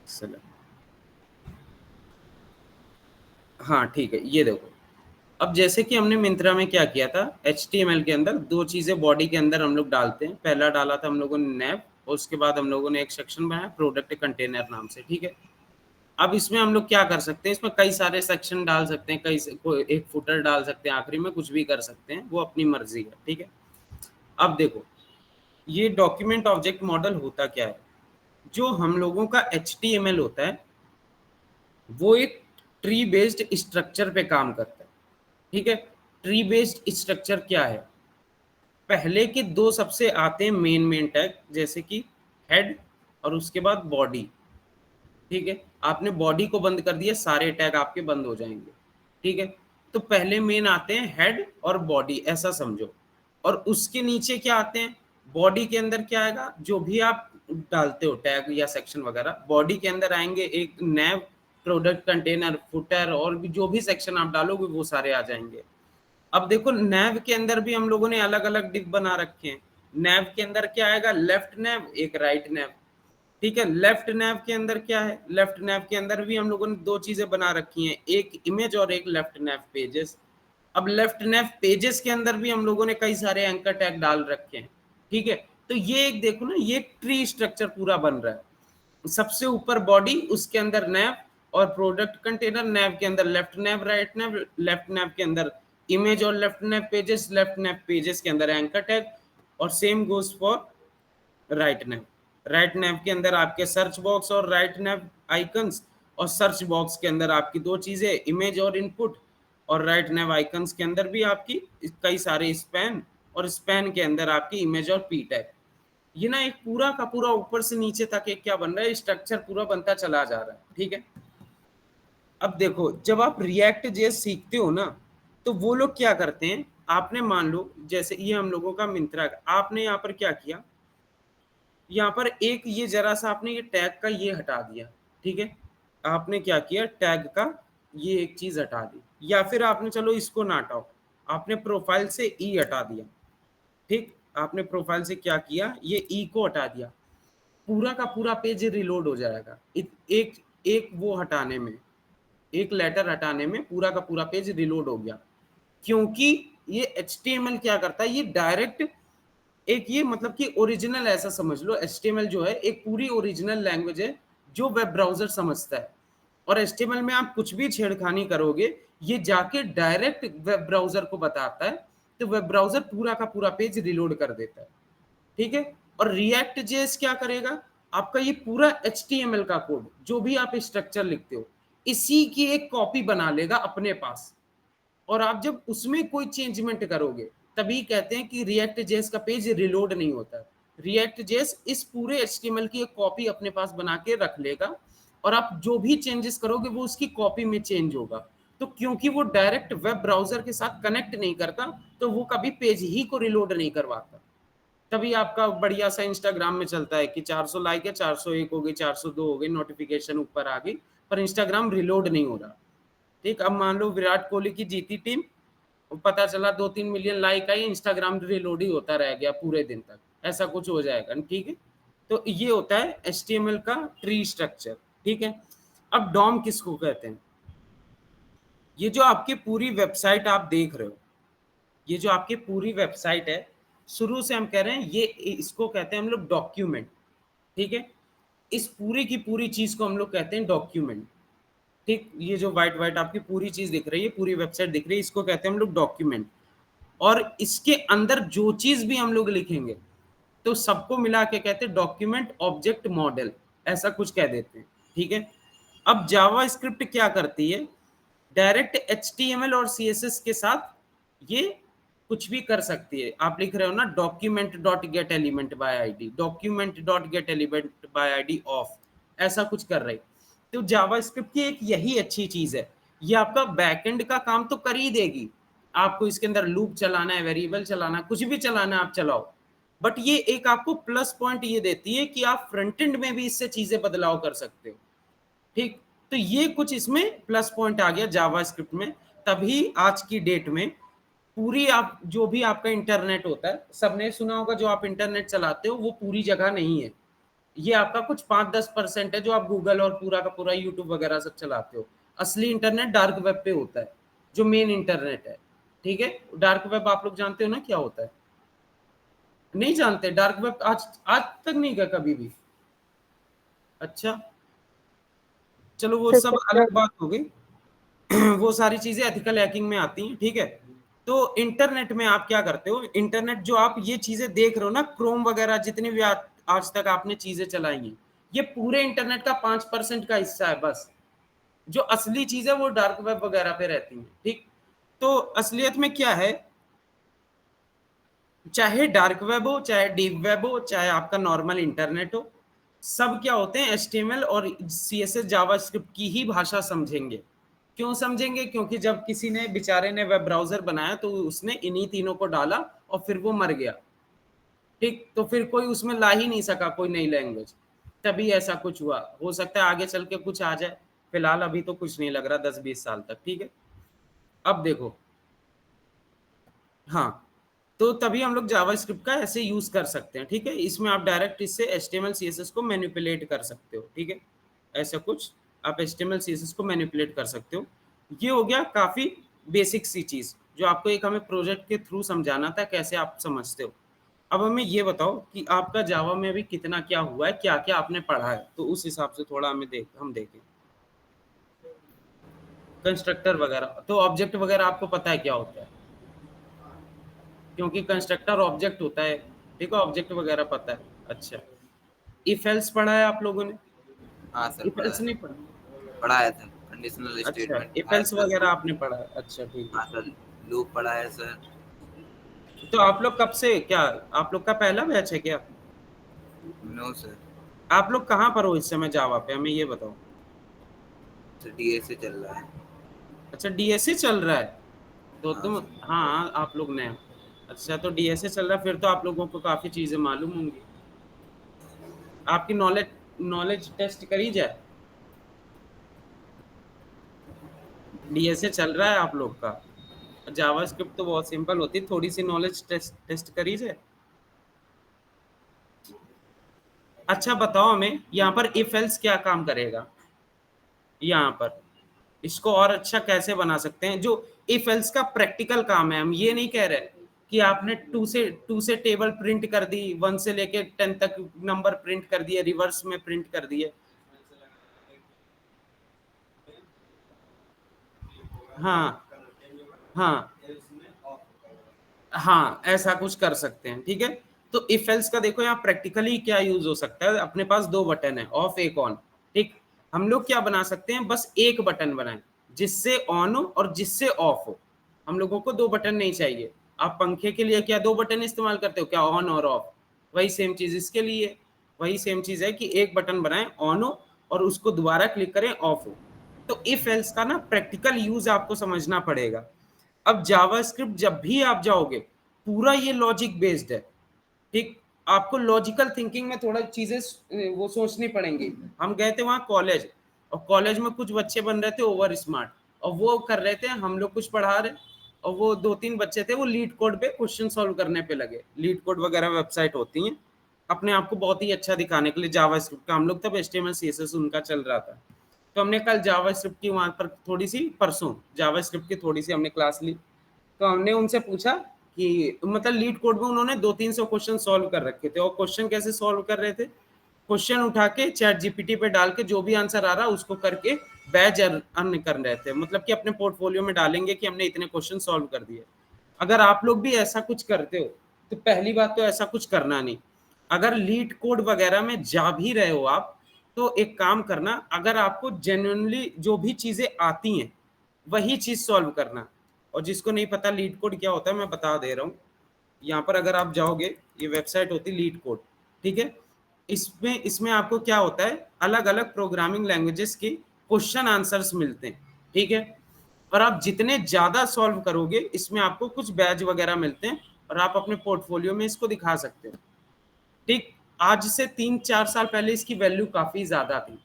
सेलेक्ट। हाँ ठीक है, ये देखो अब जैसे कि हमने मिंत्रा में क्या किया था, HTML के अंदर दो चीजें बॉडी के अंदर हम लोग डालते हैं। पहला डाला था हम लोगों ने नैव, और उसके बाद हम लोगों ने एक सेक्शन बनाया प्रोडक्ट कंटेनर नाम से, ठीक है। अब इसमें हम लोग क्या कर सकते हैं, इसमें कई सारे सेक्शन डाल सकते हैं, कोई एक फुटर डाल सकते हैं, आखिरी में कुछ भी कर सकते हैं, वो अपनी मर्जी है, ठीक है। अब देखो ये डॉक्यूमेंट ऑब्जेक्ट मॉडल होता क्या है, जो हम लोगों का HTML होता है वो एक ट्री बेस्ड स्ट्रक्चर पे काम करता है, ठीक है। ट्री बेस्ड स्ट्रक्चर क्या है, पहले के दो सबसे आते हैं मेन टैग, जैसे कि हेड और उसके बाद बॉडी, ठीक है। आपने बॉडी को बंद कर दिया, सारे टैग आपके बंद हो जाएंगे, ठीक है। तो पहले मेन आते हैं हेड और बॉडी, ऐसा समझो। और उसके नीचे क्या आते हैं, बॉडी के अंदर क्या आएगा, जो भी आप डालते हो टैग या सेक्शन वगैरह, बॉडी के अंदर आएंगे एक नैव, प्रोडक्ट कंटेनर, फुटर, और भी जो भी सेक्शन आप डालोगे वो सारे आ जाएंगे। अब देखो नैव के अंदर भी हम लोगों ने अलग अलग डिप बना रखे हैं। नैव के अंदर क्या आएगा, लेफ्ट नैव, एक राइट नैव, ठीक है। लेफ्ट नैव के अंदर क्या है, लेफ्ट नैव के अंदर भी हम लोगों ने दो चीजें बना रखी हैं, एक इमेज और एक लेफ्ट नैव पेजेस। अब लेफ्ट नैव पेजेस के अंदर भी हम लोगों ने कई सारे एंकर टैग डाल रखे हैं, ठीक है। तो ये एक देखो ना, ये ट्री स्ट्रक्चर पूरा बन रहा है। सबसे ऊपर बॉडी, उसके अंदर नैव और प्रोडक्ट कंटेनर, नैव के अंदर left nav, right nav, left nav के अंदर इमेज और left nav pages, left nav pages के अंदर एंकर टैग, और same goes for right nav. Right nav के अंदर आपके सर्च बॉक्स और राइट नैव आइकन्स, और सर्च बॉक्स के अंदर आपकी दो चीजें, इमेज और इनपुट, और राइट नैव आइकन्स के अंदर भी आपकी कई सारे स्पैन, और स्पैन के अंदर आपकी इमेज और पी टैग। ये ना एक पूरा का पूरा ऊपर से नीचे तक एक क्या बन रहा है, स्ट्रक्चर पूरा बनता चला जा रहा है, ठीक है। अब देखो जब आप रिएक्ट जेएस सीखते हो ना, तो वो लोग क्या करते हैं, आपने मान लो जैसे ये हम लोगों का मिंत्रा का, आपने यहाँ पर क्या किया, यहाँ पर एक ये जरा सा आपने ये टैग का ये हटा दिया, ठीक है। आपने क्या किया, टैग का ये एक चीज हटा दी, या फिर आपने चलो इसको ना हटाओ, आपने प्रोफाइल से ई हटा दिया, ठीक। आपने प्रोफाइल से क्या किया, ये ई को हटा दिया, पूरा का पूरा पेज रिलोड हो जाएगा। एक एक वो हटाने में, एक लेटर हटाने में पूरा का पूरा पेज रिलोड हो गया, क्योंकि ये HTML क्या करता है, ये डायरेक्ट एक ये मतलब कि ओरिजिनल, ऐसा समझ लो HTML जो है एक पूरी ओरिजिनल लैंग्वेज है जो वेब ब्राउजर समझता है। और HTML में आप कुछ भी छेड़खानी करोगे, ये जाके डायरेक्ट वेब ब्राउजर को बताता है, तो वेब ब्राउजर पूरा का पूरा पेज रिलोड कर देता है, ठीक है। और रिएक्ट जेएस क्या करेगा, आपका ये पूरा HTML का कोड, जो भी आप स्ट्रक्चर लिखते हो, इसी की एक कॉपी बना लेगा अपने पास, और आप जब उसमें कोई चेंजमेंट करोगे, तभी कहते हैं कि रिएक्ट जेएस का पेज रिलोड नहीं होता। रिएक्ट जेएस इस पूरे HTML की एक कॉपी अपने पास बना के रख लेगा, और आप जो भी चेंजेस करोगे वो उसकी कॉपी में चेंज होगा। तो क्योंकि वो डायरेक्ट वेब ब्राउजर के साथ कनेक्ट नहीं करता, तो वो कभी पेज ही को रिलोड नहीं करवाता। तभी आपका बढ़िया सा इंस्टाग्राम में चलता है कि 400 लाइक है, 401 हो गई, 402 हो गई, नोटिफिकेशन ऊपर आ गई, पर इंस्टाग्राम रिलोड नहीं हो रहा, ठीक। अब मान लो विराट कोहली की जीती टीम, पता चला 2-3 मिलियन लाइक आई, इंस्टाग्राम रिलोड ही होता रह गया पूरे दिन तक, ऐसा कुछ हो जाएगा, ठीक है। तो ये होता है HTML का ट्री स्ट्रक्चर, ठीक है। अब डॉम किसको कहते हैं, ये जो आपकी पूरी वेबसाइट आप देख रहे हो, ये जो आपकी पूरी वेबसाइट है, शुरू से हम कह रहे हैं ये, इसको कहते हैं हम लोग डॉक्यूमेंट, ठीक है। इस पूरी की पूरी चीज को हम लोग कहते हैं डॉक्यूमेंट, ठीक। ये जो व्हाइट व्हाइट आपकी पूरी चीज दिख रही है, पूरी वेबसाइट दिख रही है, इसको कहते हैं हम लोग डॉक्यूमेंट। और इसके अंदर जो चीज भी हम लोग लिखेंगे, तो सबको मिला के कहते हैं डॉक्यूमेंट ऑब्जेक्ट मॉडल, ऐसा कुछ कह देते हैं, ठीक है। अब जावा स्क्रिप्ट क्या करती है, डायरेक्ट HTML और CSS के साथ ये कुछ भी कर सकती है। आप लिख रहे हो ना document dot get element by ID, document dot get element by ID of, ऐसा कुछ कर रही। तो जावास्क्रिप्ट की एक यही अच्छी चीज है, ये आपका बैकएंड का काम तो कर ही देगी, आपको इसके अंदर लूप चलाना है, वेरिएबल चलाना, कुछ भी चलाना है आप चलाओ, बट ये एक आपको प्लस पॉइंट ये देती है कि आप फ्रंट एंड में भी इससे चीजें बदलाव कर सकते हो, ठीक। तो ये कुछ इसमें प्लस पॉइंट आ गया जावास्क्रिप्ट में, तभी आज की डेट में पूरी आप जो भी आपका इंटरनेट होता है, सबने सुना होगा जो आप इंटरनेट चलाते हो वो पूरी जगह नहीं है, ये आपका कुछ 5-10% है जो आप गूगल और पूरा का पूरा यूट्यूब वगैरह सब चलाते हो। असली इंटरनेट डार्क वेब पे होता है, जो मेन इंटरनेट है, ठीक है। डार्क वेब आप लोग जानते हो ना क्या होता है? नहीं जानते? डार्क वेब आज आज तक नहीं गया कभी भी? अच्छा, चलो वो सब अलग बात हो गई। वो सारी चीजें एथिकल हैकिंग में आती हैं, ठीक है। तो इंटरनेट में आप क्या करते हो, इंटरनेट जो आप ये चीजें देख रहे हो ना, क्रोम वगैरह जितनी भी आज तक आपने चीजें चलाई हैं, ये पूरे इंटरनेट का 5% का हिस्सा है बस। जो असली चीज है वो डार्क वेब वगैरह पे रहती है, ठीक। तो असलियत में क्या है, चाहे डार्क वेब हो, चाहे डीप वेब हो, चाहे आपका नॉर्मल इंटरनेट हो, सब क्या होते हैं, एचटीएमएल और सीएसएस जावास्क्रिप्ट की ही भाषा समझेंगे। क्यों समझेंगे? क्योंकि जब किसी ने बेचारे ने वेब ब्राउजर बनाया तो उसने इन्हीं तीनों को डाला और फिर वो मर गया, ठीक। तो फिर कोई उसमें ला ही नहीं सका कोई नई लैंग्वेज, तभी ऐसा कुछ हुआ। हो सकता है आगे चल के कुछ आ जाए, फिलहाल अभी तो कुछ नहीं लग रहा 10-20 साल तक, ठीक है। अब देखो, हाँ, तो तभी हम लोग जावास्क्रिप्ट का ऐसे यूज कर सकते हैं, ठीक है। इसमें आप डायरेक्ट इससे एचटीएमएल सीएसएस को मैनिपुलेट कर सकते हो, ठीक है। ऐसा कुछ आप एचटीएमएल सीएसएस को मैनिपुलेट कर सकते हो। ये हो गया काफी बेसिक सी चीज जो आपको एक हमें प्रोजेक्ट के थ्रू समझाना था, कैसे आप समझते हो। अब हमें ये बताओ कि आपका जावा में अभी कितना क्या हुआ है, क्या क्या आपने पढ़ा है, तो उस हिसाब से थोड़ा हम देखें। कंस्ट्रक्टर वगैरह, तो ऑब्जेक्ट वगैरह आपको पता है क्या होता है? क्योंकि कंस्ट्रक्टर ऑब्जेक्ट होता है, ठीक है, ऑब्जेक्ट वगैरह पता है। अच्छा, इफ एल्स पढ़ा है आप लोगों ने? हाँ सर, इफ पढ़ा एल्स है। नहीं पढ़ा? पढ़ाया था, कंडीशनल अच्छा, स्टेटमेंट इफ पढ़ा है एल्स सर। वगैरह आपने पढ़ा है, अच्छा ठीक हाँ है। सर, लूप पढ़ा है सर। तो आप लोग कब से, क्या आप लोग का पहला बैच है क्या? No sir. आप लोग कहाँ पर हो इस समय जावा पे, हमें ये बताओ। सर डीए से चल रहा है। अच्छा, डीएसए चल रहा है, तो हाँ तुम, सर। हाँ आप लोग नए हो। अच्छा, तो डीएसए चल रहा है, फिर तो आप लोगों को काफी चीजें मालूम होंगी। आपकी नॉलेज नॉलेज टेस्ट करी जाए? डीएसए चल रहा है आप लोग का? जावास्क्रिप्ट तो बहुत सिंपल होती है, थोड़ी सी नॉलेज टेस्ट टेस्ट करी जाए। अच्छा बताओ हमें, यहाँ पर इफ एल्स क्या काम करेगा, यहाँ पर इसको और अच्छा कैसे बना सकते हैं। जो इफ एल्स का प्रैक्टिकल काम है, हम ये नहीं कह रहे कि आपने टू से टेबल प्रिंट कर दी, 1 से लेके 10 तक नंबर प्रिंट कर दिए, रिवर्स में प्रिंट कर दिए। हाँ हाँ हाँ, ऐसा कुछ कर सकते हैं, ठीक है। तो इफ एल्स का देखो यहाँ प्रैक्टिकली क्या यूज हो सकता है। अपने पास दो बटन है, ऑफ एक ऑन, ठीक। हम लोग क्या बना सकते हैं, बस एक बटन बनाएं जिससे ऑन हो और जिससे ऑफ हो। हम लोगों को दो बटन नहीं चाहिए। आप पंखे के लिए क्या दो बटन इस्तेमाल करते हो क्या, ऑन और ऑफ? वही सेम चीज इसके लिए, वही सेम चीज है कि एक बटन बनाएं, ऑन हो और उसको दोबारा क्लिक करें, ऑफ हो। तो इफ एल्स का ना प्रैक्टिकल यूज आपको समझना पड़ेगा। अब जावास्क्रिप्ट जब भी आप जाओगे, पूरा ये लॉजिक बेस्ड है, ठीक। आपको लॉजिकल थिंकिंग में थोड़ा चीजें वो सोचनी पड़ेंगी। हम गए थे वहाँ कॉलेज, और कॉलेज में कुछ बच्चे बन रहे थे ओवर स्मार्ट, और वो कर रहे थे, हम लोग कुछ पढ़ा रहे, और वो 2-3 बच्चे थे, वो लीड कोड पे क्वेश्चन सॉल्व करने पे लगे। लीड कोड वगैरह वेबसाइट होती हैं अपने आप को बहुत ही अच्छा दिखाने के लिए जावास्क्रिप्ट का। हम लोग तब एचटीएमएल सीएसएस उनका चल रहा था, तो हमने कल जावास्क्रिप्ट की वहां पर थोड़ी सी, परसों जावास्क्रिप्ट की थोड़ी सी हमने क्लास ली। तो हमने उनसे पूछा कि मतलब लीड कोड में उन्होंने 200-300 क्वेश्चन सॉल्व कर रखे थे, और क्वेश्चन कैसे सॉल्व कर रहे थे, क्वेश्चन उठा के चैट जीपीटी पे डाल के जो भी आंसर आ रहा उसको करके बैज अर्न कर रहे थे। मतलब कि अपने पोर्टफोलियो में डालेंगे कि हमने इतने क्वेश्चन सॉल्व कर दिए। अगर आप लोग भी ऐसा कुछ करते हो तो पहली बात तो ऐसा कुछ करना नहीं। अगर लीड कोड वगैरह में जा भी रहे हो आप, तो एक काम करना, अगर आपको जेन्युइनली जो भी चीजें आती हैं वही चीज सॉल्व करना। और जिसको नहीं पता लीड कोड क्या होता है, मैं बता दे रहा हूँ। यहाँ पर अगर आप जाओगे, ये वेबसाइट होती है लीड कोड, ठीक है। इसमें इसमें आपको क्या होता है, अलग अलग प्रोग्रामिंग लैंग्वेजेस के क्वेश्चन आंसर्स मिलते हैं, ठीक है। और आप जितने ज्यादा सॉल्व करोगे, इसमें आपको कुछ बैज वगैरह मिलते हैं, और आप अपने पोर्टफोलियो में इसको दिखा सकते हो, ठीक। आज से 3-4 साल पहले इसकी वैल्यू काफी ज्यादा थी,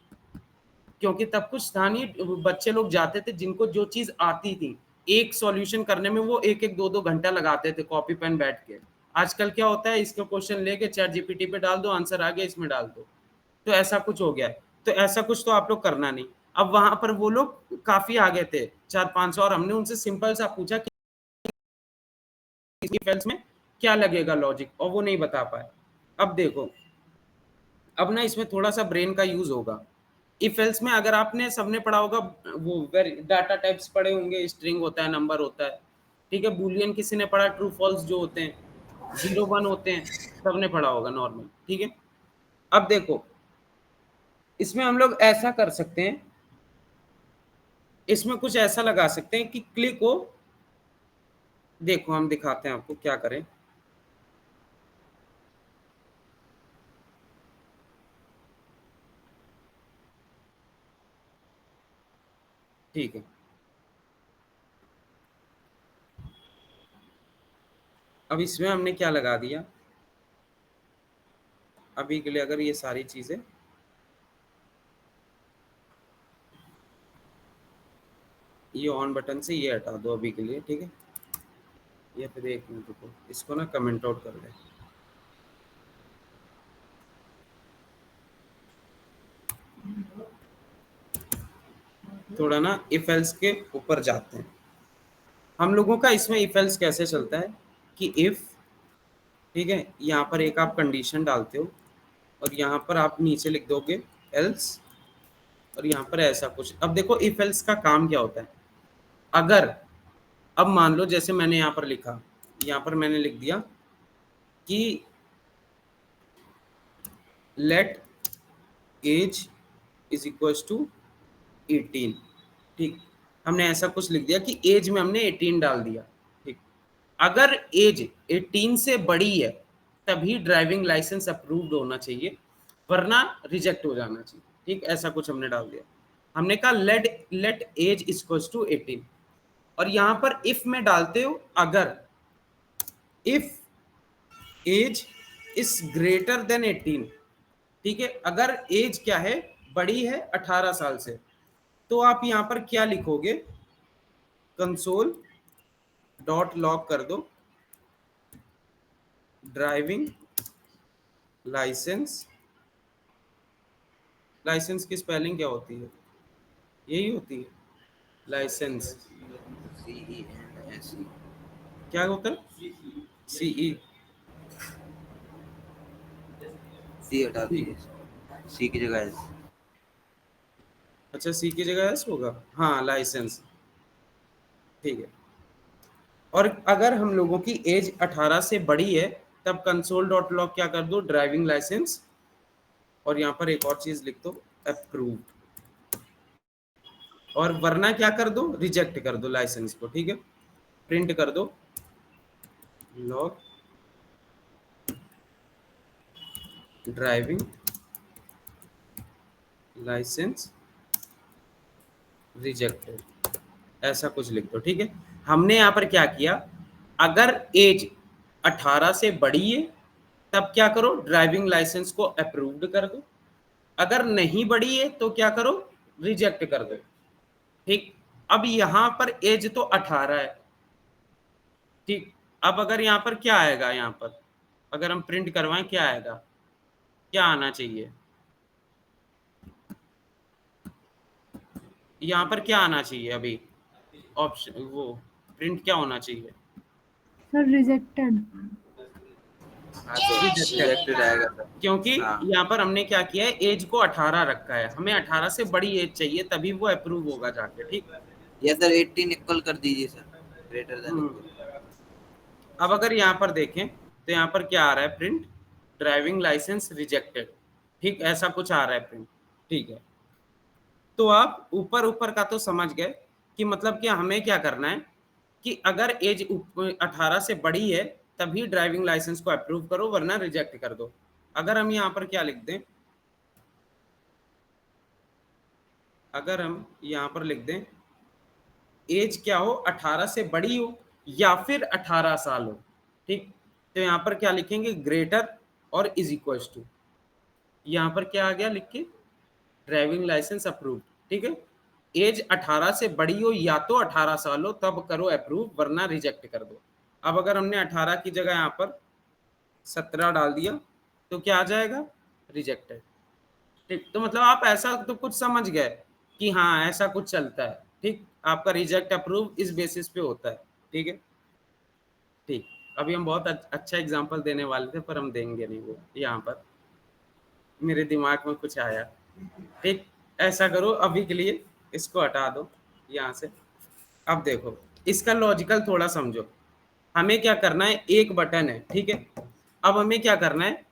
क्योंकि तब कुछ था नहीं, बच्चे लोग जाते थे जिनको जो चीज आती थी एक सॉल्यूशन करने में वो एक एक 2-2 घंटा लगाते थे कॉपी पेन बैठ के। आजकल क्या होता है, इसका क्वेश्चन लेके चैट जीपीटी पे डाल दो, आंसर आ गया, इसमें डाल दो। तो ऐसा कुछ हो गया है। तो ऐसा कुछ तो आप लोग करना नहीं। अब वहां पर वो लोग काफी आगे थे 400-500, और हमने उनसे सिंपल सा पूछा कि इफ एल्स में क्या लगेगा लॉजिक, और वो नहीं बता पाए। अब देखो, अब ना इसमें थोड़ा सा ब्रेन का यूज होगा। इफ एल्स में अगर आपने सबने पढ़ा होगा, वो डाटा टाइप्स पढ़े होंगे, स्ट्रिंग होता है, नंबर होता है, ठीक है। बूलियन किसी ने पढ़ा, ट्रू फॉल्स जो होते हैं, 0-1 होते हैं, सबने पढ़ा होगा नॉर्मल, ठीक है। अब देखो, इसमें हम लोग ऐसा कर सकते हैं, इसमें कुछ ऐसा लगा सकते हैं कि क्लिक हो। देखो हम दिखाते हैं आपको क्या करें। ठीक है, अब इसमें हमने क्या लगा दिया, अभी के लिए अगर ये सारी चीजें, ये ऑन बटन से ये हटा दो अभी के लिए, ठीक है। या फिर एक मिनट रुको, इसको ना कमेंट आउट कर दे। थोड़ा ना इफ एल्स के ऊपर जाते हैं हम लोगों का। इसमें इफ एल्स कैसे चलता है कि इफ, ठीक है, यहाँ पर एक आप कंडीशन डालते हो, और यहाँ पर आप नीचे लिख दोगे एल्स, और यहाँ पर ऐसा कुछ। अब देखो इफ एल्स का काम क्या होता है। अगर, अब मान लो जैसे मैंने यहाँ पर लिखा, यहाँ पर मैंने लिख दिया कि let age is equal to 18, ठीक। हमने ऐसा कुछ लिख दिया कि एज में हमने 18 डाल दिया, ठीक। अगर एज 18 से बड़ी है तभी ड्राइविंग लाइसेंस अप्रूव्ड होना चाहिए, वरना रिजेक्ट हो जाना चाहिए, ठीक। ऐसा कुछ हमने डाल दिया। हमने कहा लेट एज इक्वल्स टू 18, और यहां पर इफ में डालते हो अगर if age is greater than 18, ठीक है। अगर एज क्या है, बड़ी है 18 साल से, तो आप यहां पर क्या लिखोगे, कंसोल डॉट लॉग कर दो ड्राइविंग लाइसेंस। लाइसेंस की स्पेलिंग क्या होती है, यही होती है लाइसेंस। CENSE। क्या होता है, सीई, सी हटा दीजिए, सी की जगह एस। अच्छा सी की जगह एस होगा, हाँ लाइसेंस, ठीक है। और अगर हम लोगों की एज 18 से बड़ी है तब कंसोल डॉट लॉग क्या कर दो, ड्राइविंग लाइसेंस, और यहाँ पर एक और चीज लिख दो अप्रूव्ड, और वरना क्या कर दो, रिजेक्ट कर दो लाइसेंस को, ठीक है। प्रिंट कर दो लॉग ड्राइविंग लाइसेंस रिजेक्टेड, ऐसा कुछ लिख दो, ठीक है। हमने यहाँ पर क्या किया, अगर एज 18 से बड़ी है तब क्या करो, ड्राइविंग लाइसेंस को अप्रूव्ड कर दो। अगर नहीं बड़ी है तो क्या करो, रिजेक्ट कर दो, ठीक। अब यहां पर एज तो 18 है, ठीक। अब अगर यहाँ पर क्या आएगा, यहाँ पर अगर हम प्रिंट करवाएं क्या आएगा, क्या आना चाहिए, यहाँ पर क्या आना चाहिए अभी ऑप्शन, वो प्रिंट क्या होना चाहिए, सर रिजेक्टेड। हाँ सर, रिजेक्टेड आएगा सर। क्योंकि हाँ। यहाँ पर हमने क्या किया है, एज को 18 रखा है, हमें 18 से बड़ी एज चाहिए तभी वो अप्रूव होगा जाके, ठीक। या सर 18 इक्वल कर दीजिए सर, ग्रेटर देन। अब अगर यहाँ पर देखें तो यहाँ पर क्या आ रहा है, प्रिंट ड्राइविंग लाइसेंस रिजेक्टेड, ठीक, ऐसा कुछ आ रहा है प्रिंट, ठीक है। तो आप ऊपर ऊपर का तो समझ गए कि मतलब कि हमें क्या करना है कि अगर एज 18 से बड़ी है तभी ड्राइविंग लाइसेंस को अप्रूव करो, वरना रिजेक्ट कर दो। अगर हम यहाँ पर क्या लिख दें, अगर हम यहाँ पर लिख दें एज क्या हो, 18 से बड़ी हो या फिर 18 साल हो, ठीक। तो यहाँ पर क्या लिखेंगे, ग्रेटर और इज इक्वल टू, यहाँ पर क्या आ गया लिख के, ड्राइविंग लाइसेंस अप्रूव्ड, ठीक है। एज 18 से बड़ी हो या तो 18 साल हो तब करो अप्रूव, वरना रिजेक्ट कर दो। अब अगर हमने 18 की जगह यहाँ पर 17 डाल दिया तो क्या आ जाएगा, रिजेक्टेड। ठीक, तो मतलब आप ऐसा तो कुछ समझ गए कि हाँ ऐसा कुछ चलता है। ठीक, आपका रिजेक्ट अप्रूव इस बेसिस पे होता है। ठीक है, ठीक। अभी हम बहुत अच्छा एग्जांपल देने वाले थे पर हम देंगे नहीं, वो यहाँ पर मेरे दिमाग में कुछ आया। ठीक, ऐसा करो अभी के लिए इसको हटा दो यहाँ से। अब देखो इसका लॉजिकल थोड़ा समझो। हमें क्या करना है, एक बटन है, ठीक है। अब हमें क्या करना है,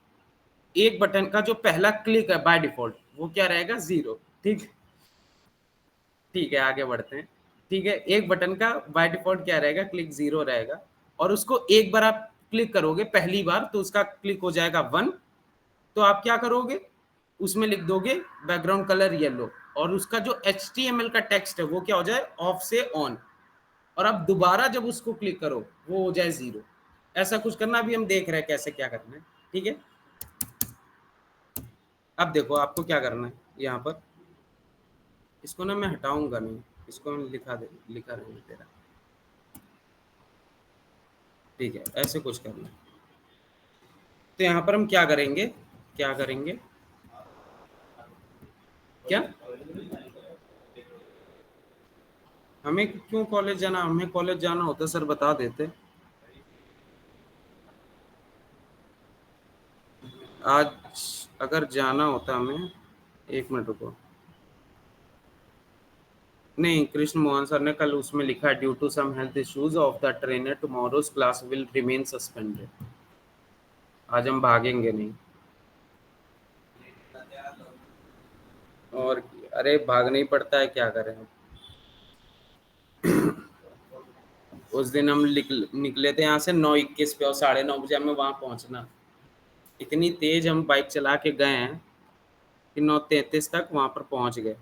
एक बटन का जो पहला क्लिक है बाय डिफॉल्ट वो क्या रहेगा, 0। ठीक, ठीक है, आगे बढ़ते हैं। ठीक है, एक बटन का बाय डिफॉल्ट क्या रहेगा, क्लिक 0 रहेगा। और उसको एक बार आप क्लिक करोगे पहली बार तो उसका क्लिक हो जाएगा 1। तो आप क्या करोगे, उसमें लिख दोगे बैकग्राउंड कलर येलो, और उसका जो HTML का टेक्स्ट है वो क्या हो जाए, ऑफ से ऑन। और अब दोबारा जब उसको क्लिक करो वो हो जाए 0। ऐसा कुछ करना, अभी हम देख रहे हैं कैसे क्या करना है। ठीक है, अब देखो आपको क्या करना है, यहाँ पर इसको ना मैं हटाऊंगा नहीं, इसको हम लिखा रहेंगे तेरा। ठीक है, ऐसे कुछ करना है। तो यहाँ पर हम क्या करेंगे, क्या करेंगे, क्या हमें क्यों कॉलेज जाना, हमें कॉलेज जाना होता सर बता देते। आज अगर जाना होता हमें, 1 मिनट रुको, नहीं कृष्ण मोहन सर ने कल उसमें लिखा है due to some health issues of the trainer tomorrow's class will remain suspended. आज हम भागेंगे नहीं। और अरे भागना ही पड़ता है, क्या करें। उस दिन हम निकले थे यहाँ से 9:21 पे और 9:30 बजे हमें वहाँ पहुँचना। इतनी तेज हम बाइक चला के गए हैं कि 9:33 तक वहाँ पर पहुँच गए।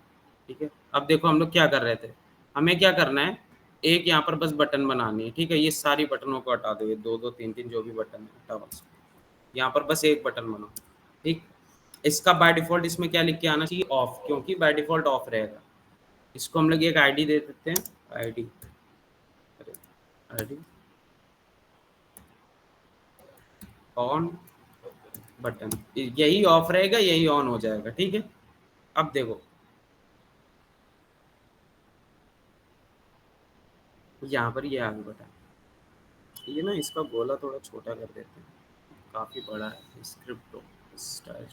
ठीक है, अब देखो हम लोग क्या कर रहे थे, हमें क्या करना है, एक यहाँ पर बस बटन बनानी है। ठीक है, ये सारी बटनों को हटा दो, ये 2 2 3 3 जो भी बटन है हटाओ बस। यहाँ पर बस एक बटन बनाओ। ठीक, इसका बाय डिफॉल्ट इसमें क्या लिख के आना चाहिए, ऑफ, क्योंकि बाय डिफॉल्ट ऑफ रहेगा। इसको हम लोग एक आईडी दे देते हैं, आईडी ऑन बटन, यही ऑफ रहेगा यही ऑन हो जाएगा। ठीक है, अब देखो यहाँ पर ये आगे बटन, ये ना इसका गोला थोड़ा छोटा कर देते हैं, काफी बड़ा है स्क्रिप्ट हो स्टाइल।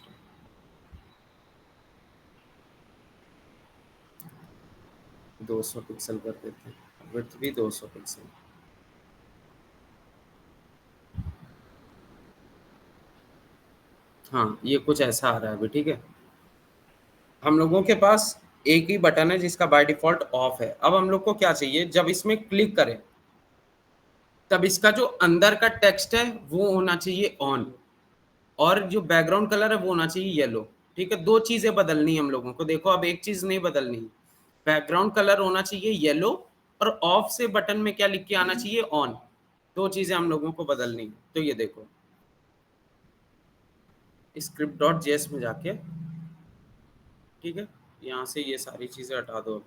200 पिक्सल कर देते हैं, विड्थ भी 200 पिक्सल। हाँ, ये कुछ ऐसा आ रहा है अभी। ठीक है, हम लोगों के पास एक ही बटन है जिसका बाय डिफॉल्ट ऑफ है। अब हम लोग को क्या चाहिए, जब इसमें क्लिक करें तब इसका जो अंदर का टेक्स्ट है वो होना चाहिए ऑन, और जो बैकग्राउंड कलर है वो होना चाहिए येलो। ठीक है, 2 चीजें बदलनी है हम लोगों को। देखो अब एक चीज नहीं बदलनी, बैकग्राउंड कलर होना चाहिए येलो, और ऑफ से बटन में क्या लिख के आना चाहिए, ऑन। 2 चीजें हम लोगों को बदलनी है। तो ये देखो script.js में जाके, ठीक है, यहाँ से ये सारी चीजें हटा दो,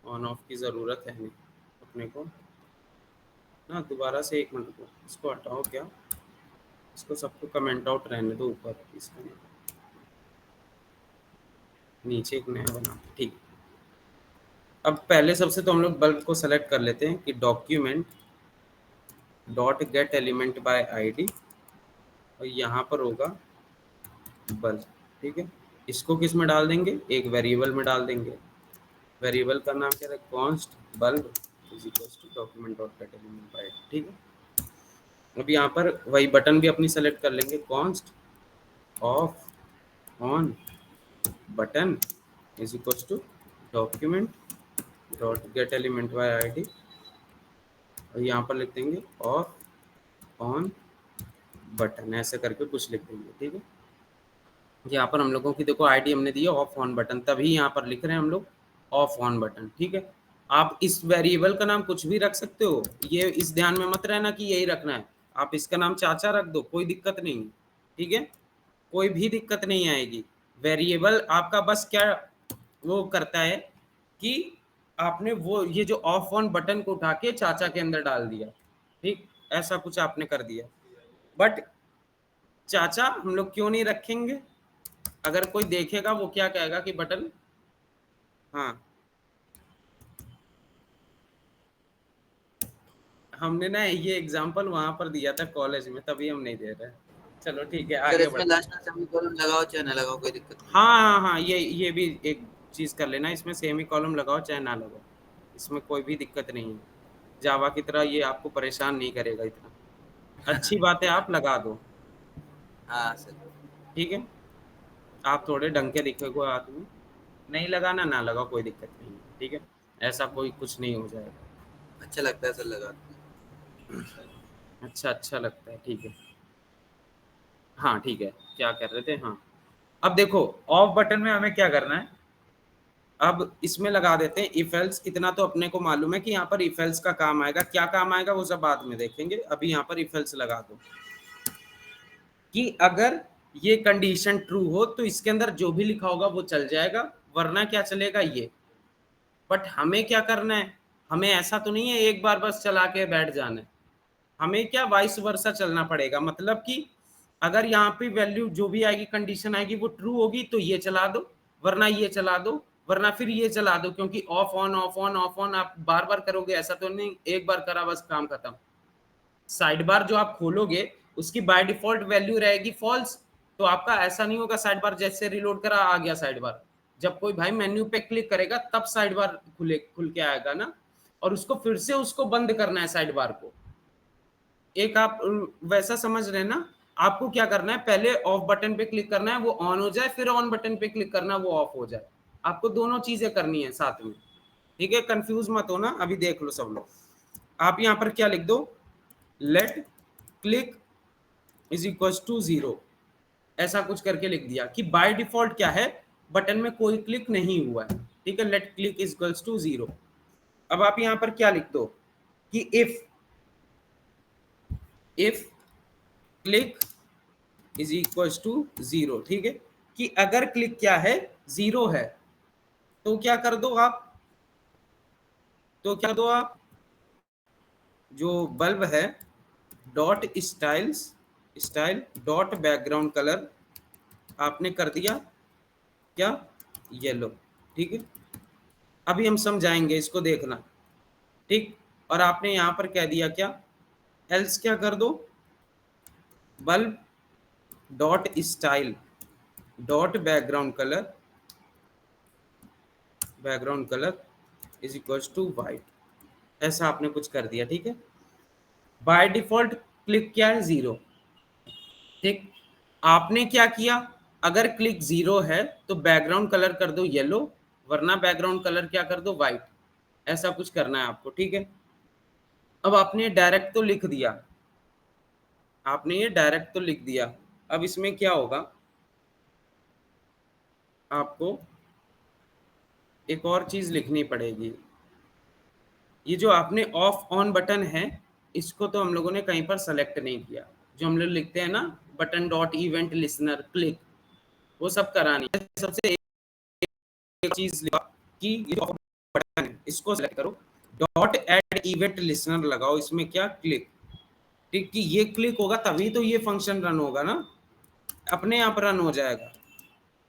ऑन ऑफ की जरूरत है नहीं अपने को ना। दोबारा से 1 मिनट को इसको हटाओ, क्या इसको सबको कमेंट आउट रहने दो, ऊपर इसका नीचे एक नया बना। ठीक, अब पहले सबसे तो हम लोग बल्ब को सेलेक्ट कर लेते हैं कि document dot get element by ID, और यहाँ पर होगा बल्ब। ठीक है, इसको किस में डाल देंगे, एक वेरिएबल में डाल देंगे। वेरिएबल का नाम क्या है, const bulb is equals to document dot get element by ID. ठीक है, अब यहाँ पर वही बटन भी अपनी सेलेक्ट कर लेंगे, const off on button is equals to document dot get element by ID, और यहाँ पर लिख देंगे ऑफ ऑन बटन, ऐसे करके कुछ लिख देंगे। ठीक है, यहाँ पर हम लोगों की देखो आईडी हमने दी है ऑफ ऑन बटन, तभी यहाँ पर लिख रहे हैं हम लोग ऑफ ऑन बटन। ठीक है, आप इस वेरिएबल का नाम कुछ भी रख सकते हो, ये इस ध्यान में मत रहना कि यही रखना है। आप इसका नाम चाचा रख दो, कोई दिक्कत नहीं। ठीक है, कोई भी दिक्कत नहीं आएगी। वेरिएबल आपका बस क्या वो करता है कि आपने वो ये जो ऑफ ऑन बटन को उठा के चाचा के अंदर डाल दिया, ठीक, ऐसा कुछ आपने कर दिया। बट चाचा हम लोग क्यों नहीं रखेंगे? अगर कोई देखेगा वो क्या कहेगा कि बटन, हाँ हमने ना ये एग्जांपल वहां पर दिया था कॉलेज में, तभी हम नहीं दे रहे। चलो ठीक है, सर आगे इसमें बढ़ते। लास्ट में सेमीकोलन लगाओ चाहे ना लगाओ कोई दिक्कत नहीं। हाँ हाँ हाँ, ये भी एक चीज कर लेना, इसमें सेमी कॉलम लगाओ चाहे ना लगाओ, इसमें कोई भी दिक्कत नहीं है। जावा की तरह ये आपको परेशान नहीं करेगा इतना। अच्छी बात है, आप लगा दो, हाँ सर। ठीक है। आप थोड़े ढंग के दिखेगो आदमी, नहीं लगाना ना लगाओ, कोई दिक्कत नहीं है, ठीक है। ऐसा कोई कुछ नहीं हो जाएगा। अच्छा लगता है सर लगा। अच्छा लगता है, ठीक है। हाँ ठीक है, क्या कर रहे थे? हाँ, अब देखो ऑफ बटन में हमें क्या करना है, अब इसमें लगा देते हैं इफ एल्स। इतना तो अपने को मालूम है कि यहाँ पर इफ एल्स का काम आएगा, क्या काम आएगा वो सब बाद में देखेंगे। अभी यहाँ पर इफ एल्स लगा दो कि अगर ये कंडीशन ट्रू हो तो इसके अंदर जो भी लिखा होगा वो चल जाएगा, वरना क्या चलेगा ये। बट हमें क्या करना है, हमें ऐसा तो नहीं है एक बार बस चला के बैठ जाना है, हमें क्या वाइस वर्सा चलना पड़ेगा। मतलब कि अगर यहाँ पे वैल्यू जो भी आएगी, कंडीशन आएगी, वो ट्रू होगी तो ये चला दो, वरना ये चला दो, वरना फिर ये चला दो। क्योंकि of on off on off on आप बार बार करोगे, ऐसा तो नहीं एक बार करा बस काम खत्म। साइड बार जो आप खोलोगे उसकी बाय डिफॉल्ट वैल्यू रहेगी फॉल्स, तो आपका ऐसा नहीं होगा साइड बार जैसे रिलोड करा आ गया साइड बार। जब कोई भाई मेन्यू पे क्लिक करेगा तब साइड बार खुल के आएगा ना, और उसको फिर से उसको बंद करना है साइड बार को। एक आप वैसा समझ रहे हैं ना, आपको क्या करना है, पहले ऑफ बटन पे क्लिक करना है वो ऑन हो जाए, फिर ऑन बटन पे क्लिक करना है वो ऑफ हो जाए। आपको दोनों चीजें करनी है साथ में, ठीक है। कंफ्यूज मत हो ना। अभी देख लो सब लोग, आप यहाँ पर क्या लिख दो, let click is equal to 0, ऐसा कुछ करके लिख दिया कि बाय डिफॉल्ट क्या है, बटन में कोई क्लिक नहीं हुआ है, ठीक है। Let click is equal to 0। अब आप यहाँ पर क्या लिख दो कि if click is equal to 0, ठीक है। कि अगर क्लिक क्या है 0 है तो क्या कर दो आप, जो बल्ब है dot style dot background colour आपने कर दिया क्या, येलो, ठीक है। अभी हम समझाएंगे इसको, देखना, ठीक। और आपने यहां पर कह दिया क्या, एल्स क्या कर दो, bulb dot style dot background colour is equal to white, ऐसा आपने कुछ कर दिया, ठीक है। बाय डिफॉल्ट क्लिक क्या है 0, ठीक। आपने क्या किया, अगर क्लिक 0 है तो बैकग्राउंड कलर कर दो येलो, वरना बैकग्राउंड कलर क्या कर दो व्हाइट, ऐसा कुछ करना है आपको, ठीक है। अब आपने डायरेक्ट तो लिख दिया, अब इसमें क्या होगा, आपको एक और चीज लिखनी पड़ेगी। ये जो आपने ऑफ ऑन बटन है इसको तो हम लोगों ने कहीं पर सेलेक्ट नहीं किया, जो हम लोग लिखते हैं ना button dot event listener click, वो सब करानी है। सबसे एक चीज लिखा कि ये जो बटन है इसको सेलेक्ट करो, डॉट ऐड इवेंट लिसनर लगाओ, इसमें क्या क्लिक, ठीक। कि ये क्लिक होगा तभी तो ये फंक्शन रन होगा ना, अपने आप रन हो जाएगा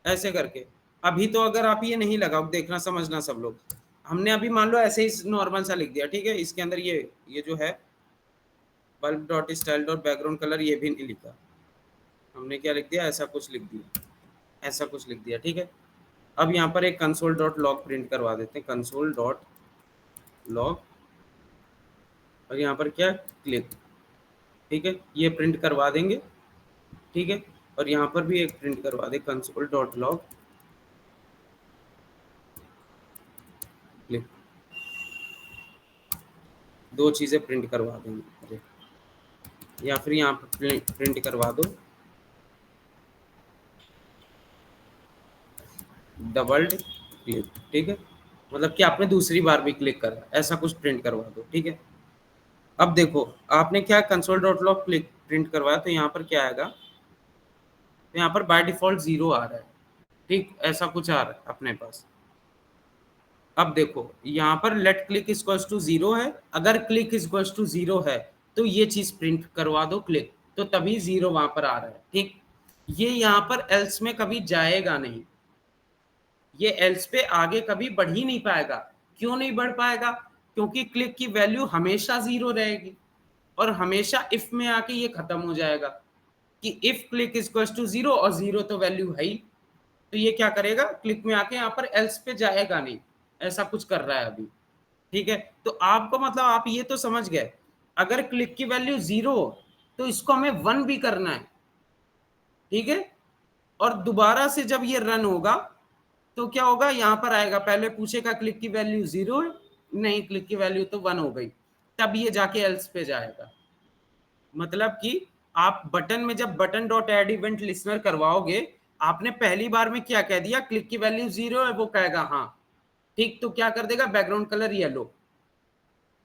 ऐसे करके। अभी तो अगर आप ये नहीं लगाओ, देखना समझना सब लोग, हमने अभी मान लो ऐसे ही नॉर्मल सा लिख दिया, ठीक है। इसके अंदर ये जो है bulb dot style dot background colour ये भी नहीं लिखा हमने, क्या लिख दिया, ऐसा कुछ लिख दिया, ठीक है। अब यहाँ पर एक कंसोल डॉट लॉग प्रिंट करवा देते हैं, कंसोल डॉट लॉग, और यहाँ पर क्या क्लिक, ठीक है, ये प्रिंट करवा देंगे, ठीक है। और यहाँ पर भी एक प्रिंट करवा दे, कंसोल डॉट लॉग क्लिक, दो चीजें प्रिंट करवा देंगे, या फिर यहाँ पर प्रिंट करवा दो डबल क्लिक, ठीक है। मतलब कि आपने दूसरी बार भी क्लिक करा, ऐसा कुछ प्रिंट करवा दो, ठीक है। अब देखो आपने क्या console dot log click print करवाया, तो यहाँ पर क्या आएगा, तो यहाँ पर बाय डिफॉल्ट 0 आ रहा है, ठीक। ऐसा कुछ आ रहा है अपने पास, अब देखो यहाँ पर लेट क्लिक इक्वल्स टू 0 है, अगर क्लिक इक्वल्स टू 0 है तो ये चीज प्रिंट करवा दो क्लिक, तो तभी 0 वहां पर आ रहा है। ठीक, ये यहाँ पर एल्स में कभी जाएगा नहीं, ये एल्स पे आगे कभी बढ़ ही नहीं पाएगा। क्यों नहीं बढ़ पाएगा? क्योंकि क्लिक की वैल्यू हमेशा 0 रहेगी और हमेशा इफ में आके ये खत्म हो जाएगा कि इफ क्लिक इक्वल्स टू 0, और 0 तो वैल्यू है ही, तो ये क्या करेगा, क्लिक में आके यहाँ पर एल्स पे जाएगा नहीं, ऐसा कुछ कर रहा है अभी। ठीक है, तो आपको मतलब आप ये तो समझ गए, अगर क्लिक की वैल्यू 0 तो इसको हमें 1 भी करना है। ठीक है, और दोबारा से जब ये रन होगा तो क्या होगा, यहां पर आएगा, पहले पूछेगा क्लिक की वैल्यू 0 है, नहीं क्लिक की वैल्यू तो 1 हो गई, तब ये जाके एल्स पे जाएगा। मतलब कि आप बटन में जब button dot add event listener करवाओगे, आपने पहली बार में क्या कह दिया, क्लिक की वैल्यू 0 है, वो कहेगा हाँ ठीक, तो क्या कर देगा, बैकग्राउंड कलर येलो।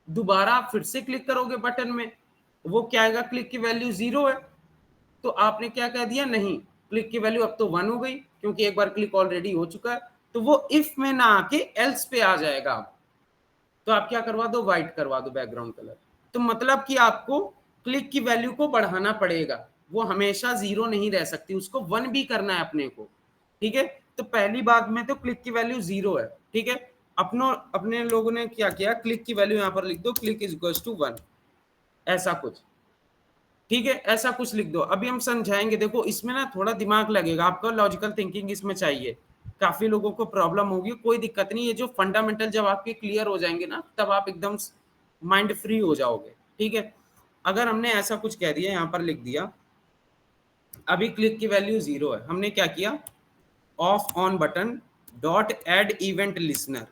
दोबारा फिर से क्लिक करोगे बटन में, वो क्या आएगा, क्लिक की वैल्यू 0 है, तो आपने क्या कह दिया, नहीं क्लिक की वैल्यू अब तो 1 हो गई, क्योंकि एक बार क्लिक ऑलरेडी हो चुका है, तो वो इफ में ना आके एल्स पे आ जाएगा। तो आप क्या करवा दो, व्हाइट करवा दो बैकग्राउंड कलर। तो मतलब कि आपको क्लिक की वैल्यू को बढ़ाना पड़ेगा, वो हमेशा 0 नहीं रह सकती, उसको 1 भी करना है अपने को। ठीक है, तो पहली बात में तो क्लिक की वैल्यू 0 है। ठीक है, अपने लोगों ने क्या किया, क्लिक की वैल्यू यहां पर लिख दो, क्लिक इज इक्वल्स टू 1, ऐसा कुछ। ठीक है, ऐसा कुछ लिख दो। अभी हम समझाएंगे, देखो इसमें ना थोड़ा दिमाग लगेगा, आपका लॉजिकल थिंकिंग इसमें चाहिए, काफी लोगों को प्रॉब्लम होगी, कोई दिक्कत नहीं, ये जो फंडामेंटल जब आपके क्लियर हो जाएंगे ना, तब आप एकदम माइंड फ्री हो जाओगे। ठीक है, अगर हमने ऐसा कुछ कह दिया, यहां पर लिख दिया, अभी क्लिक की वैल्यू 0 है, हमने क्या किया, off on button dot add event listener.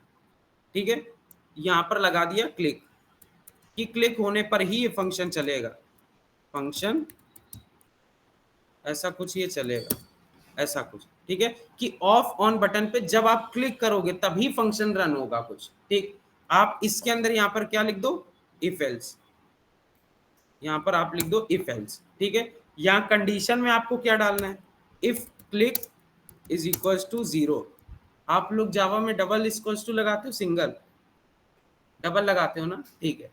ठीक है, यहां पर लगा दिया क्लिक, कि क्लिक होने पर ही ये फंक्शन चलेगा, फंक्शन ऐसा कुछ ये चलेगा, ऐसा कुछ। ठीक है, कि ऑफ ऑन बटन पे जब आप क्लिक करोगे तभी फंक्शन रन होगा कुछ। ठीक, आप इसके अंदर यहां पर क्या लिख दो, इफ एल्स, यहां पर आप लिख दो इफ एल्स। ठीक है, यहां कंडीशन में आपको क्या डालना है, if click is equals to 0। आप लोग जावा में डबल इक्वल्स टू लगाते हो, सिंगल डबल लगाते हो ना, ठीक है,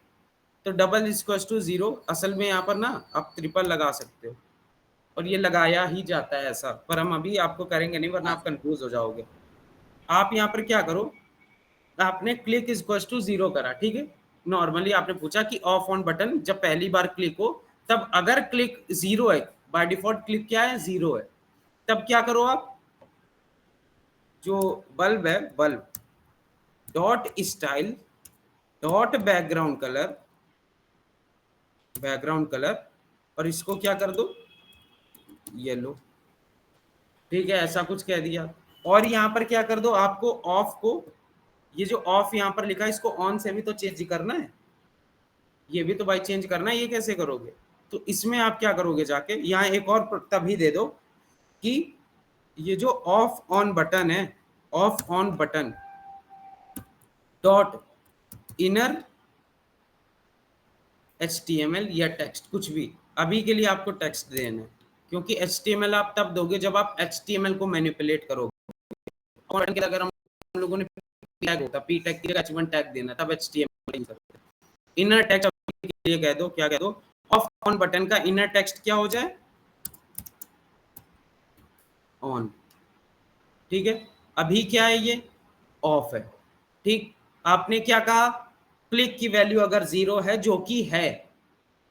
तो डबल इक्वल्स टू 0, असल में यहाँ पर ना आप ट्रिपल लगा सकते हो, और ये लगाया ही जाता है ऐसा, पर हम अभी आपको करेंगे नहीं, वरना आप कंफ्यूज हो जाओगे। आप यहाँ पर क्या करो, आपने क्लिक इक्वल्स टू 0 करा, ठीक है, नॉर्मली आपने पूछा कि ऑफ ऑन बटन जब पहली बार क्लिक हो, तब अगर क्लिक 0 है, बाय डिफॉल्ट क्लिक क्या है, 0 है, तब क्या करो आप, जो बल्ब है, bulb dot style dot background colour, background colour, और इसको क्या कर दो, येलो। ठीक है, ऐसा कुछ कह दिया, और यहाँ पर क्या कर दो, आपको ऑफ को, ये जो ऑफ यहाँ पर लिखा है, इसको ऑन से भी तो चेंज करना है, ये भी तो भाई चेंज करना है, ये कैसे करोगे, तो इसमें आप क्या करोगे, जाके यहाँ एक और तभी दे दो कि ये जो ऑफ ऑन बटन है, of on button dot inner HTML या टेक्स्ट, कुछ भी, अभी के लिए आपको टेक्स्ट देना है, क्योंकि HTML आप तब दोगे जब आप HTML को मैनिपुलेट करोगे, और अगर हम लोगों ने टैग होता, p टैग की जगह h1 टैग देना, तब HTML यूज करते हैं। इनर टेक्स्ट के लिए कह दो, क्या कह दो, ऑफ ऑन बटन का इनर टेक्स्ट क्या हो जाए, ऑन। ठीक है, अभी क्या है, ये ऑफ है। ठीक, आपने क्या कहा, क्लिक की वैल्यू अगर 0 है, जो कि है,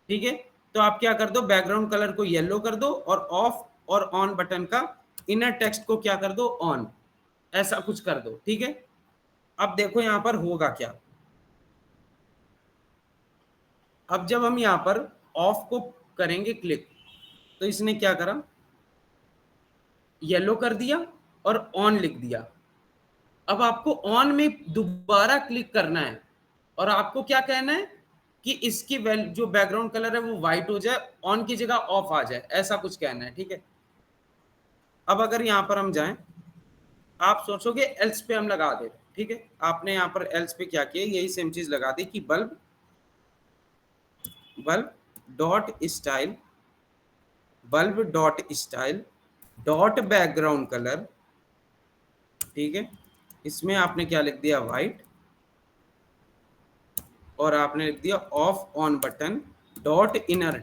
ठीक है, तो आप क्या कर दो, बैकग्राउंड कलर को येलो कर दो, और ऑफ और ऑन बटन का इनर टेक्स्ट को क्या कर दो, ऑन, ऐसा कुछ कर दो। ठीक है, अब देखो यहां पर होगा क्या, अब जब हम यहां पर ऑफ को करेंगे क्लिक, तो इसने क्या करा, येलो कर दिया और ऑन लिख दिया। अब आपको ऑन में दोबारा क्लिक करना है, और आपको क्या कहना है कि इसकी वैल्यू जो बैकग्राउंड कलर है वो व्हाइट हो जाए, ऑन की जगह ऑफ आ जाए, ऐसा कुछ कहना है। ठीक है, अब अगर यहां पर हम जाएं, आप सोचोगे एल्स पे हम लगा दे, ठीक है, आपने यहां पर एल्स पे क्या किया, यही सेम चीज लगा दी कि bulb dot style, bulb dot style dot background colour, ठीक है, इसमें आपने क्या लिख दिया, वाइट, और आपने लिख दिया off on button dot inner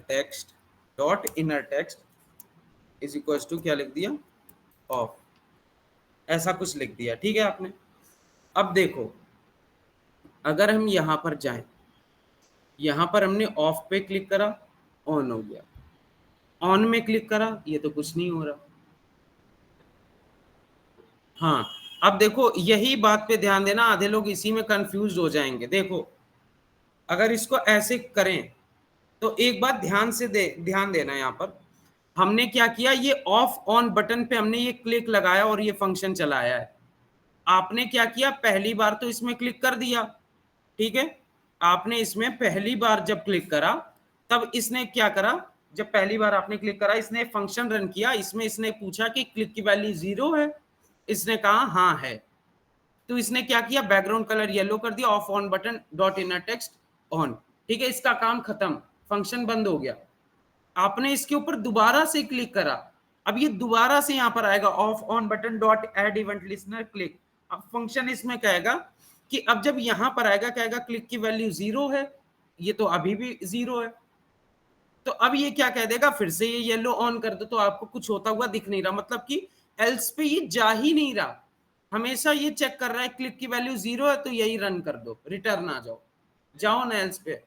text is equal to क्या लिख दिया, ऑफ, ऐसा कुछ लिख दिया, ठीक है आपने। अब देखो, अगर हम यहां पर जाएं, यहां पर हमने ऑफ पे क्लिक करा, ऑन हो गया, ऑन में क्लिक करा, ये तो कुछ नहीं हो रहा। हाँ, अब देखो यही बात पे ध्यान देना, आधे लोग इसी में कंफ्यूज हो जाएंगे। देखो अगर इसको ऐसे करें तो एक बात ध्यान से ध्यान देना, यहाँ पर हमने क्या किया, ये ऑफ ऑन बटन पे हमने ये क्लिक लगाया और ये फंक्शन चलाया है। आपने क्या किया, पहली बार तो इसमें क्लिक कर दिया, ठीक है, आपने इसमें पहली बार जब क्लिक करा तब इसने क्या करा, जब पहली बार आपने क्लिक करा इसने फंक्शन रन किया, इसमें इसने पूछा कि क्लिक की वैल्यू 0 है, इसने कहा हाँ है, तो इसने क्या किया, बैकग्राउंड कलर येलो कर दिया, off on button dot inner text on, ठीक है, इसका काम खत्म, फंक्शन बंद हो गया। आपने इसके ऊपर दोबारा से क्लिक करा, अब ये दोबारा से यहां पर आएगा off on button dot add event listener click, अब फंक्शन इसमें कहेगा कि अब जब यहां पर आएगा कहेगा क्लिक की वैल्यू 0 है, ये तो अभी भी 0 है, तो अब ये क्या कह देगा, फिर से ये येलो ऑन कर दो, तो आपको कुछ होता हुआ दिख नहीं रहा, मतलब कि एल्स पे ये जा ही नहीं रहा, हमेशा ये चेक कर रहा है क्लिक की वैल्यू 0 है तो यही रन कर दो, रिटर्न आ जाओ, जाओ ना एल्स पे।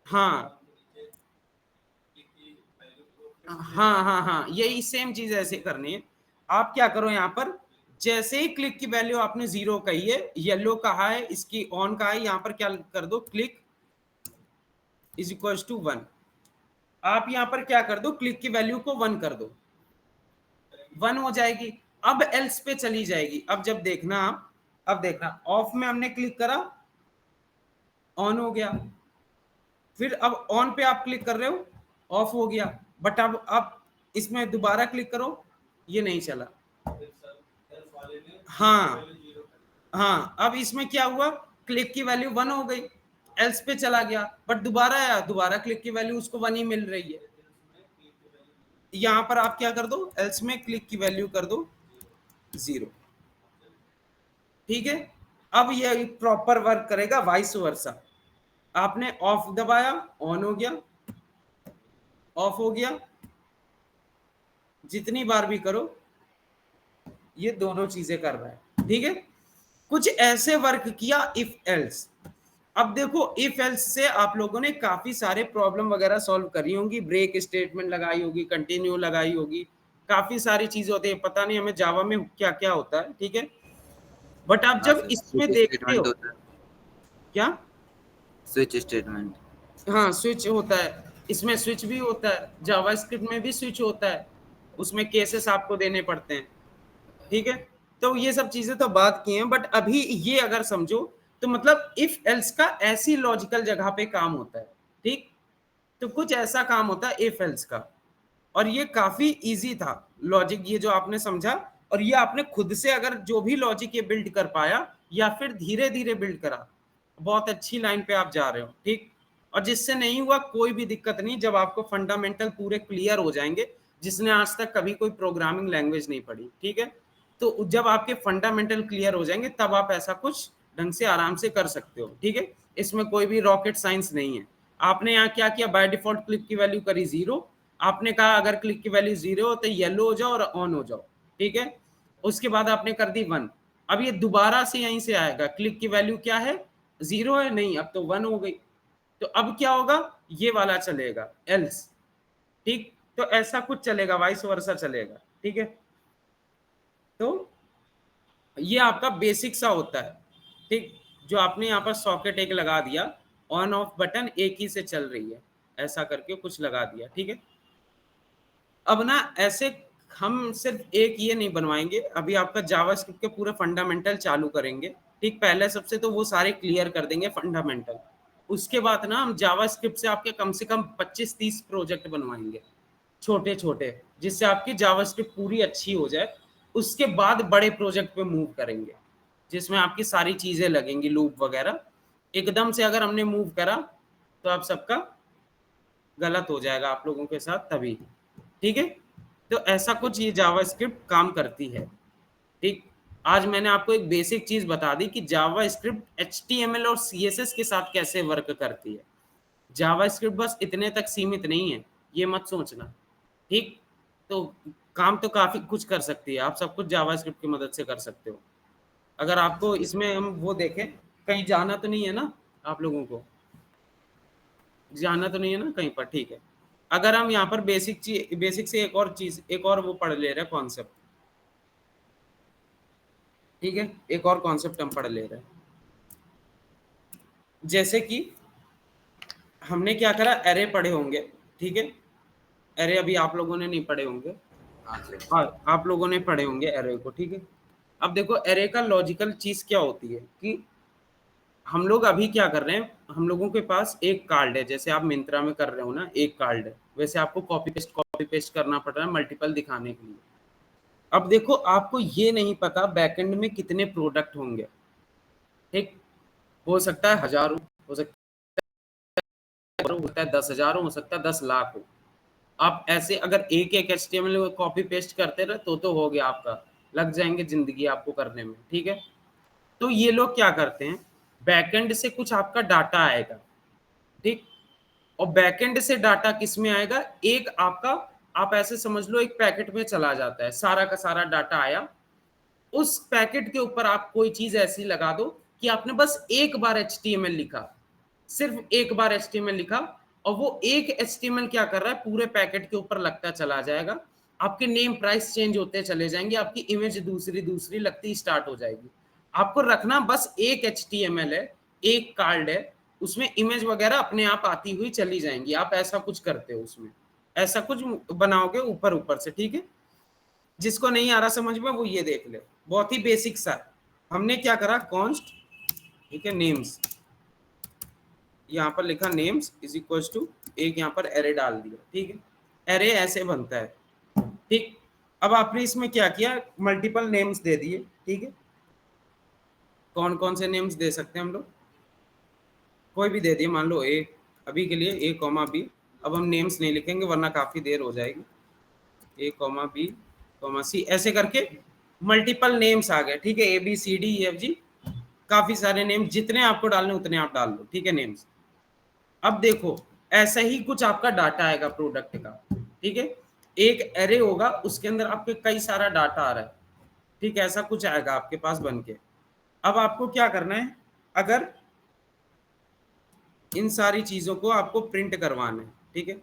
हाँ हाँ, यही सेम चीज ऐसे करनी है। आप क्या करो, यहाँ पर जैसे ही क्लिक की वैल्यू आपने 0 कही है, येलो कहा है, इसकी ऑन कहा है, यहाँ पर क्या कर दो, क्लिक इज इक्वल टू 1, आप यहाँ पर क्या कर दो, क्लिक की वैल्यू को 1 कर दो, 1 हो जाएगी, अब एल्स पे चली जाएगी। अब जब देखना आप, अब देखना ऑफ में हमने क्लिक करा, ऑन हो गया, फिर अब ऑन पे आप क्लिक कर रहे हो, ऑफ हो गया, बट अब इसमें दोबारा क्लिक करो, ये नहीं चला। हाँ, अब इसमें क्या हुआ, क्लिक की वैल्यू 1 हो गई, एल्स पे चला गया, बट दोबारा आया, दोबारा क्लिक की वैल्यू उसको 1 ही मिल रही है। यहां पर आप क्या कर दो, एल्स में क्लिक की वैल्यू कर दो 0, ठीक है। अब ये प्रॉपर वर्क करेगा, वाइस वर्सा, आपने ऑफ दबाया, ऑन हो गया, ऑफ हो गया, जितनी बार भी करो ये दोनों चीजें कर रहा है, ठीक है। कुछ ऐसे वर्क किया इफ एल्स। अब देखो इफ एल्स से आप लोगों ने काफी सारे प्रॉब्लम वगैरह सॉल्व करी होंगी, ब्रेक स्टेटमेंट लगाई होगी, कंटिन्यू लगाई होगी, काफी सारी चीजें होती है, पता नहीं हमें जावा में क्या क्या होता है, ठीक है, बट आप जब इसमें देखते हो, क्या स्विच स्टेटमेंट, हाँ स्विच होता है, इसमें स्विच भी होता है, जावास्क्रिप्ट में भी स्विच होता है, उसमें केसेस आपको देने पड़ते हैं, ठीक है। तो ये सब चीजें तो बात की हैं, बट अभी ये अगर समझो तो मतलब इफ एल्स का ऐसी लॉजिकल जगह पे काम होता है, ठीक, तो कुछ ऐसा काम होता है इफ एल्स का, और ये काफी इजी था लॉजिक, ये जो आपने समझा, और ये आपने खुद से अगर जो भी लॉजिक ये बिल्ड कर पाया या फिर धीरे धीरे बिल्ड करा, बहुत अच्छी लाइन पे आप जा रहे हो, ठीक। और जिससे नहीं हुआ कोई भी दिक्कत नहीं, जब आपको फंडामेंटल पूरे क्लियर हो जाएंगे, जिसने आज तक कभी कोई प्रोग्रामिंग लैंग्वेज नहीं पढ़ी, ठीक है, तो जब आपके फंडामेंटल क्लियर हो जाएंगे तब आप ऐसा कुछ ढंग से आराम से कर सकते हो, ठीक है। इसमें कोई भी रॉकेट साइंस नहीं है। आपने यहाँ क्या किया, बाय डिफॉल्ट क्लिक की वैल्यू करी 0, आपने कहा अगर क्लिक की वैल्यू 0 हो तो येलो हो जाओ और ऑन हो जाओ, ठीक है। उसके बाद आपने कर दी 1, अब ये दोबारा से यहीं से आएगा, क्लिक की वैल्यू क्या है, 0 है, नहीं अब तो 1 हो गई, तो अब क्या होगा, ये वाला चलेगा एल्स, ठीक, तो ऐसा कुछ चलेगा, वाइस वर्सा चलेगा, ठीक है। तो ये आपका बेसिक सा होता है, ठीक, जो आपने यहाँ पर सॉकेट एक लगा दिया, ऑन ऑफ बटन एक ही से चल रही है, ऐसा करके कुछ लगा दिया, ठीक है। अब ना ऐसे हम सिर्फ एक ये नहीं बनवाएंगे, अभी आपका जावास्क्रिप्ट के पूरे फंडामेंटल चालू करेंगे, ठीक, पहले सबसे तो वो सारे क्लियर कर देंगे फंडामेंटल, उसके बाद ना हम जावास्क्रिप्ट से आपके कम से कम 25-30 प्रोजेक्ट बनवाएंगे, छोटे छोटे, जिससे आपकी जावास्क्रिप्ट पूरी अच्छी हो जाए, उसके बाद बड़े प्रोजेक्ट पे मूव करेंगे, जिसमें आपकी सारी चीजें लगेंगी, लूप वगैरह। एकदम से अगर हमने मूव करा तो आप सबका गलत हो जाएगा आप लोगों के साथ तभी, ठीक है। तो ऐसा कुछ ये जावास्क्रिप्ट काम करती है, ठीक। आज मैंने आपको एक बेसिक चीज बता दी कि जावा स्क्रिप्ट HTML और CSS के साथ कैसे वर्क करती है। जावा स्क्रिप्ट बस इतने तक सीमित नहीं है, ये मत सोचना, ठीक। तो काम तो काफी कुछ कर सकती है, आप सब कुछ जावा स्क्रिप्ट की मदद से कर सकते हो। अगर आपको इसमें हम वो देखें, कहीं जाना तो नहीं है ना, आप लोगों को जाना तो नहीं है ना कहीं पर, ठीक है। अगर हम यहाँ पर बेसिक से एक और वो पढ़ ले रहे हैं कॉन्सेप्ट, ठीक है, एक और कॉन्सेप्ट हम पढ़ ले रहे हैं। जैसे कि हमने क्या करा, एरे पढ़े होंगे, ठीक है। एरे अभी आप लोगों ने नहीं पढ़े होंगे, हाँ आप लोगों ने पढ़े होंगे एरे को, ठीक है। अब देखो एरे का लॉजिकल चीज क्या होती है कि हम लोग अभी क्या कर रहे हैं, हम लोगों के पास एक कार्ड है, जैसे आप मिंत्रा में कर रहे हो ना, एक कार्ड है, वैसे आपको कॉपी पेस्ट करना पड़ रहा है मल्टीपल दिखाने के लिए। अब देखो आपको ये नहीं पता बैकएंड में कितने प्रोडक्ट होंगे, ठीक। हो सकता है हजारों, हो सकता है 10,000 हो सकता है 10 लाख हो। आप ऐसे अगर एक HTML कॉपी पेस्ट करते रहे तो हो गया आपका, लग जाएंगे जिंदगी आपको करने में, ठीक है। तो ये लोग क्या करते हैं, बैकएंड से कुछ आपका डाटा आएगा, ठीक। और बैकएंड से डाटा किस में आएगा, एक आपका, आप ऐसे समझ लो एक पैकेट में चला जाता है, सारा का सारा डाटा आया, उस पैकेट के ऊपर आप कोई चीज ऐसी लगा दो कि आपने बस एक बार HTML लिखा, सिर्फ एक बार HTML लिखा, और वो एक HTML क्या कर रहा है, पूरे पैकेट के ऊपर लगता चला जाएगा, आपके नेम प्राइस चेंज होते चले जाएंगे, आपकी इमेज दूसरी लगती स्टार्ट हो जाएगी। आपको रखना बस एक HTML है, एक कार्ड है, उसमें इमेज वगैरह अपने आप आती हुई चली जाएंगी। आप ऐसा कुछ करते हो, उसमें ऐसा कुछ बनाओगे ऊपर से, ठीक है। जिसको नहीं आ रहा समझ में वो ये देख ले, बहुत ही बेसिक सा। हमने क्या करा, कॉन्स्ट, ठीक है, नेम्स, यहाँ पर लिखा नेम्स इज इक्वल टू एक, यहाँ पर एरे डाल दिया, ठीक है। एरे ऐसे बनता है, ठीक। अब आपने इसमें क्या किया, मल्टीपल नेम्स दे दिए, ठीक है। कौन कौन से नेम्स दे सकते हैं हम लोग, कोई भी दे दिए, मान लो ए, अभी के लिए A, B। अब हम नेम्स नहीं लिखेंगे वरना काफी देर हो जाएगी। A, B, C, ऐसे करके मल्टीपल नेम्स आ गए, ठीक है। ABCDEFG, काफी सारे नेम, जितने आपको डालने उतने आप डाल दो, ठीक है, नेम्स। अब देखो ऐसा ही कुछ आपका डाटा आएगा प्रोडक्ट का, ठीक है। एक एरे होगा, उसके अंदर आपके कई सारा डाटा आ रहा है, ठीक है, ऐसा कुछ आएगा आपके पास बन के। अब आपको क्या करना है, अगर इन सारी चीजों को आपको प्रिंट करवाना है, ठीक है।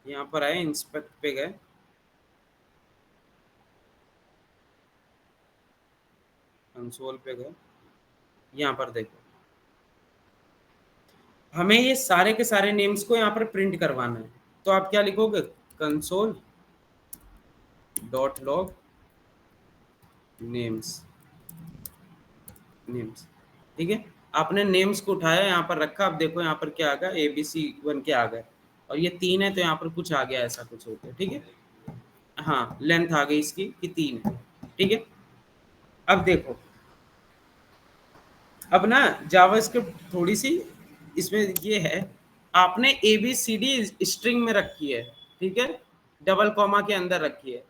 यहाँ पर आए, इंस्पेक्ट पे गए, कंसोल पे गए, यहाँ पर देखो हमें ये सारे के सारे नेम्स को यहाँ पर प्रिंट करवाना है। तो आप क्या लिखोगे, कंसोल डॉट लॉग नेम्स, ठीक है। आपने नेम्स को उठाया, यहाँ पर रखा, अब देखो यहाँ पर क्या आ गया, ABC1 के आ गए, और ये 3 है तो यहाँ पर कुछ आ गया, ऐसा कुछ होता है, ठीक है। हाँ लेंथ आ गई इसकी कि 3 है, ठीक है। अब देखो, अब ना जावास्क्रिप्ट थोड़ी सी इसमें ये है, आपने ABCD स्ट्रिंग में रखी है, ठीक है, डबल कॉमा के अंदर रखी है।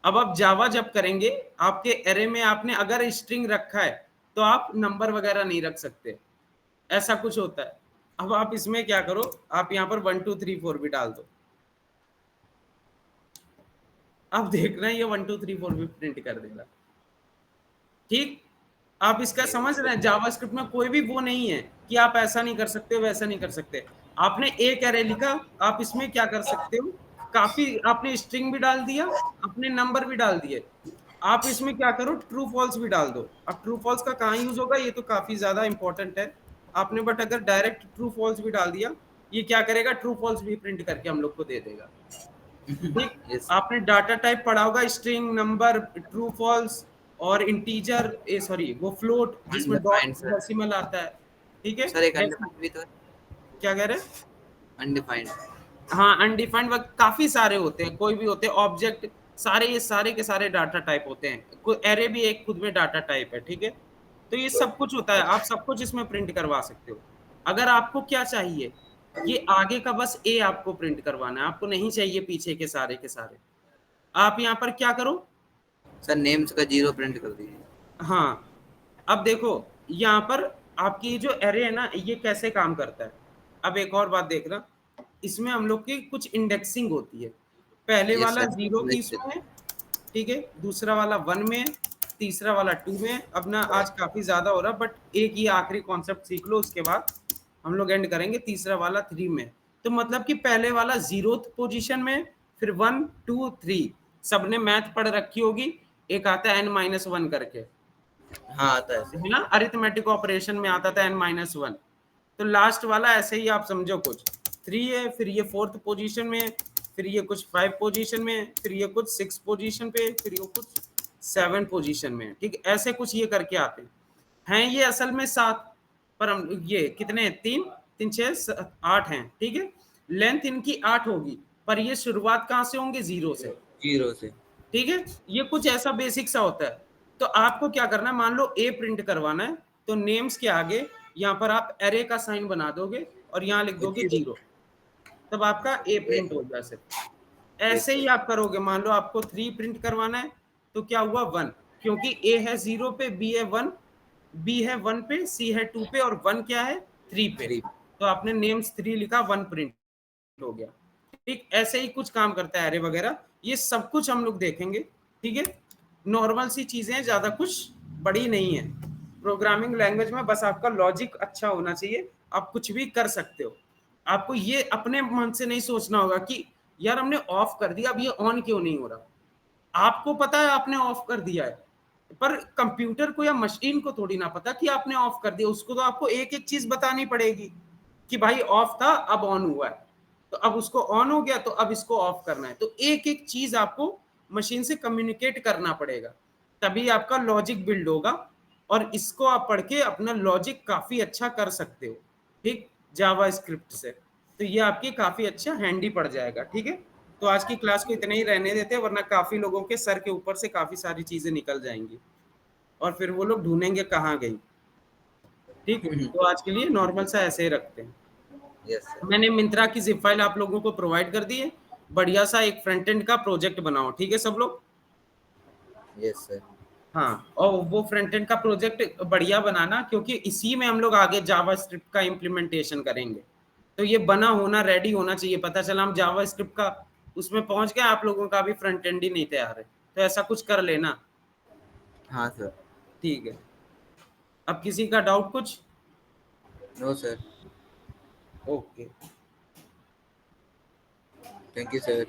अब आप जावा जब करेंगे, आपके एरे में आपने अगर स्ट्रिंग रखा है तो आप नंबर वगैरह नहीं रख सकते, ऐसा कुछ होता है। अब आप इसमें क्या करो, आप यहाँ पर 1 2 3 4 भी डाल दो, अब देखना ये 1 2 3 4 भी प्रिंट कर देगा, ठीक। आप इसका समझ रहे हैं, जावास्क्रिप्ट में कोई भी वो नहीं है कि आप ऐसा नहीं कर सकते, वैसा नहीं कर सकते। आपने एक एरे लिखा, आप इसमें क्या कर सकते हो, काफी आपने स्ट्रिंग भी डाल दिया, अपने नंबर भी डाल दिए, आप इसमें क्या करो, ट्रू फॉल्स भी डाल दो। अब ट्रू फॉल्स का कहाँ यूज होगा, ये तो काफी ज्यादा इंपॉर्टेंट है आपने, बट अगर डायरेक्ट ट्रू फॉल्स भी डाल दिया, ये क्या करेगा, ट्रू फॉल्स भी प्रिंट करके हम लोग को दे देगा, ठीक। आपने डाटा टाइप पढ़ा होगा, स्ट्रिंग, नंबर, ट्रू फॉल्स, और इंटीजर, सॉरी वो फ्लोट जिसमें डेसिमल आता है, ठीक है। सर एक अनडिफाइंड भी तो है, क्या कह रहे हैं, अनडिफाइंड। हाँ अनडिफाइंड काफी सारे होते हैं, कोई भी होते हैं, ऑब्जेक्ट, सारे ये सारे के सारे डाटा टाइप होते हैं, कोई एरे भी एक खुद में डाटा टाइप है, ठीक है। तो ये सब कुछ होता है, आप सब कुछ इसमें प्रिंट करवा सकते हो। अगर आपको क्या चाहिए, ये आगे का बस ए आपको प्रिंट करवाना है, आपको नहीं चाहिए पीछे के सारे। आप यहाँ पर क्या करो, सर नेम्स का 0 प्रिंट कर दीजिए। हाँ, अब देखो यहाँ पर आपकी जो एरे है ना, ये कैसे काम करता है। अब एक और बात देखना, इसमें हम लोग की कुछ इंडेक्सिंग होती है। पहले यस वाला सर, 0 की नेक्स्ट। इसमें है, ठीक है, दूसरा वाला 1 में है, तीसरा वाला 2 में है। अब ना आज काफी ज्यादा हो रहा, बट एक ही आखिरी कॉन्सेप्ट सीख लो, उसके बाद हम लोग एंड करेंगे। तीसरा वाला 3 में। तो मतलब कि पहले वाला 0th पोजीशन में, फिर 1 2 3 सबने मैथ पढ़ रखी होगी। एक आता है n-1 करके, हाँ आता है सर। है ना, अरिथमेटिक ऑपरेशन में आता था n-1। तो लास्ट वाला ऐसे ही आप समझो, कुछ 3 है, फिर ये 4th पोजीशन में, फिर ये कुछ 5 पोजीशन में, फिर ये कुछ 6 पोजीशन पे, फिर ये कुछ 7 पोजीशन में, ठीक है, ऐसे कुछ ये करके आते हैं। ये असल में 7, पर हम ये कितने हैं, 3 3 6 8 हैं, ठीक है। लेंथ इनकी 8 होगी, पर ये शुरुआत कहाँ से होंगे, 0 से, 0 से। ठीक है। ये कुछ ऐसा बेसिक सा होता है। तो आपको क्या करना है, मान लो ए प्रिंट करवाना है, तो नेम्स के आगे यहाँ पर आप एरे का साइन बना दोगे और यहाँ लिख दोगे 0, तब आपका ए प्रिंट हो गया। सिर्फ ऐसे ही आप करोगे। मान लो आपको 3 प्रिंट करवाना है, तो क्या हुआ 1, क्योंकि ए है 0 पे, बी है 1, बी है 1 पे, सी है 2 पे, और 1 क्या है, 3 पे। 3। तो आपने नेम्स 3 लिखा, 1 प्रिंट हो गया। ठीक, ऐसे ही कुछ काम करता है एरे वगैरह। ये सब कुछ हम लोग देखेंगे, ठीक है। नॉर्मल सी चीजें, ज्यादा कुछ बड़ी नहीं है। प्रोग्रामिंग लैंग्वेज में बस आपका लॉजिक अच्छा होना चाहिए, आप कुछ भी कर सकते हो। आपको ये अपने मन से नहीं सोचना होगा कि यार हमने ऑफ कर दिया, अब ये ऑन क्यों नहीं हो रहा। आपको पता है आपने ऑफ कर दिया है, पर कंप्यूटर को या मशीन को थोड़ी ना पता कि आपने ऑफ कर दिया। उसको तो आपको एक एक चीज बतानी पड़ेगी कि भाई ऑफ था, अब ऑन हुआ है, तो अब उसको ऑन हो गया, तो अब इसको ऑफ करना है। तो एक एक चीज आपको मशीन से कम्युनिकेट करना पड़ेगा, तभी आपका लॉजिक बिल्ड होगा, और इसको आप पढ़ के अपना लॉजिक काफी अच्छा कर सकते हो, ठीक, जावा स्क्रिप्ट से। तो ये आपकी काफी अच्छा हैंडी पड़ जाएगा, ठीक है। तो आज की क्लास को इतने ही रहने देते हैं, वरना काफी लोगों के सर के ऊपर से काफी सारी चीजें निकल जाएंगी, और फिर वो लोग ढूंढेंगे कहाँ गई। ठीक, तो आज के लिए नॉर्मल सा ऐसे ही रखते हैं। Yes sir. मैंने मिंत्रा की जिप फाइल आप लोगों को प्रोवाइड कर दी है। बढ़िया सा एक फ्रंट एंड का प्रोजेक्ट बनाओ, ठीक है सब लोग। Yes sir. हाँ, और वो फ्रंट एंड का प्रोजेक्ट बढ़िया बनाना, क्योंकि इसी में हम लोग आगे जावा स्क्रिप्ट का इम्प्लीमेंटेशन करेंगे। तो ये बना होना, रेडी होना चाहिए। पता चला हम जावा स्क्रिप्ट का उसमें पहुंच गए, आप लोगों का भी फ्रंट एंड ही नहीं तैयार है, तो ऐसा कुछ कर लेना। हाँ सर। ठीक है, अब किसी का डाउट कुछ? No sir. Okay, thank you sir.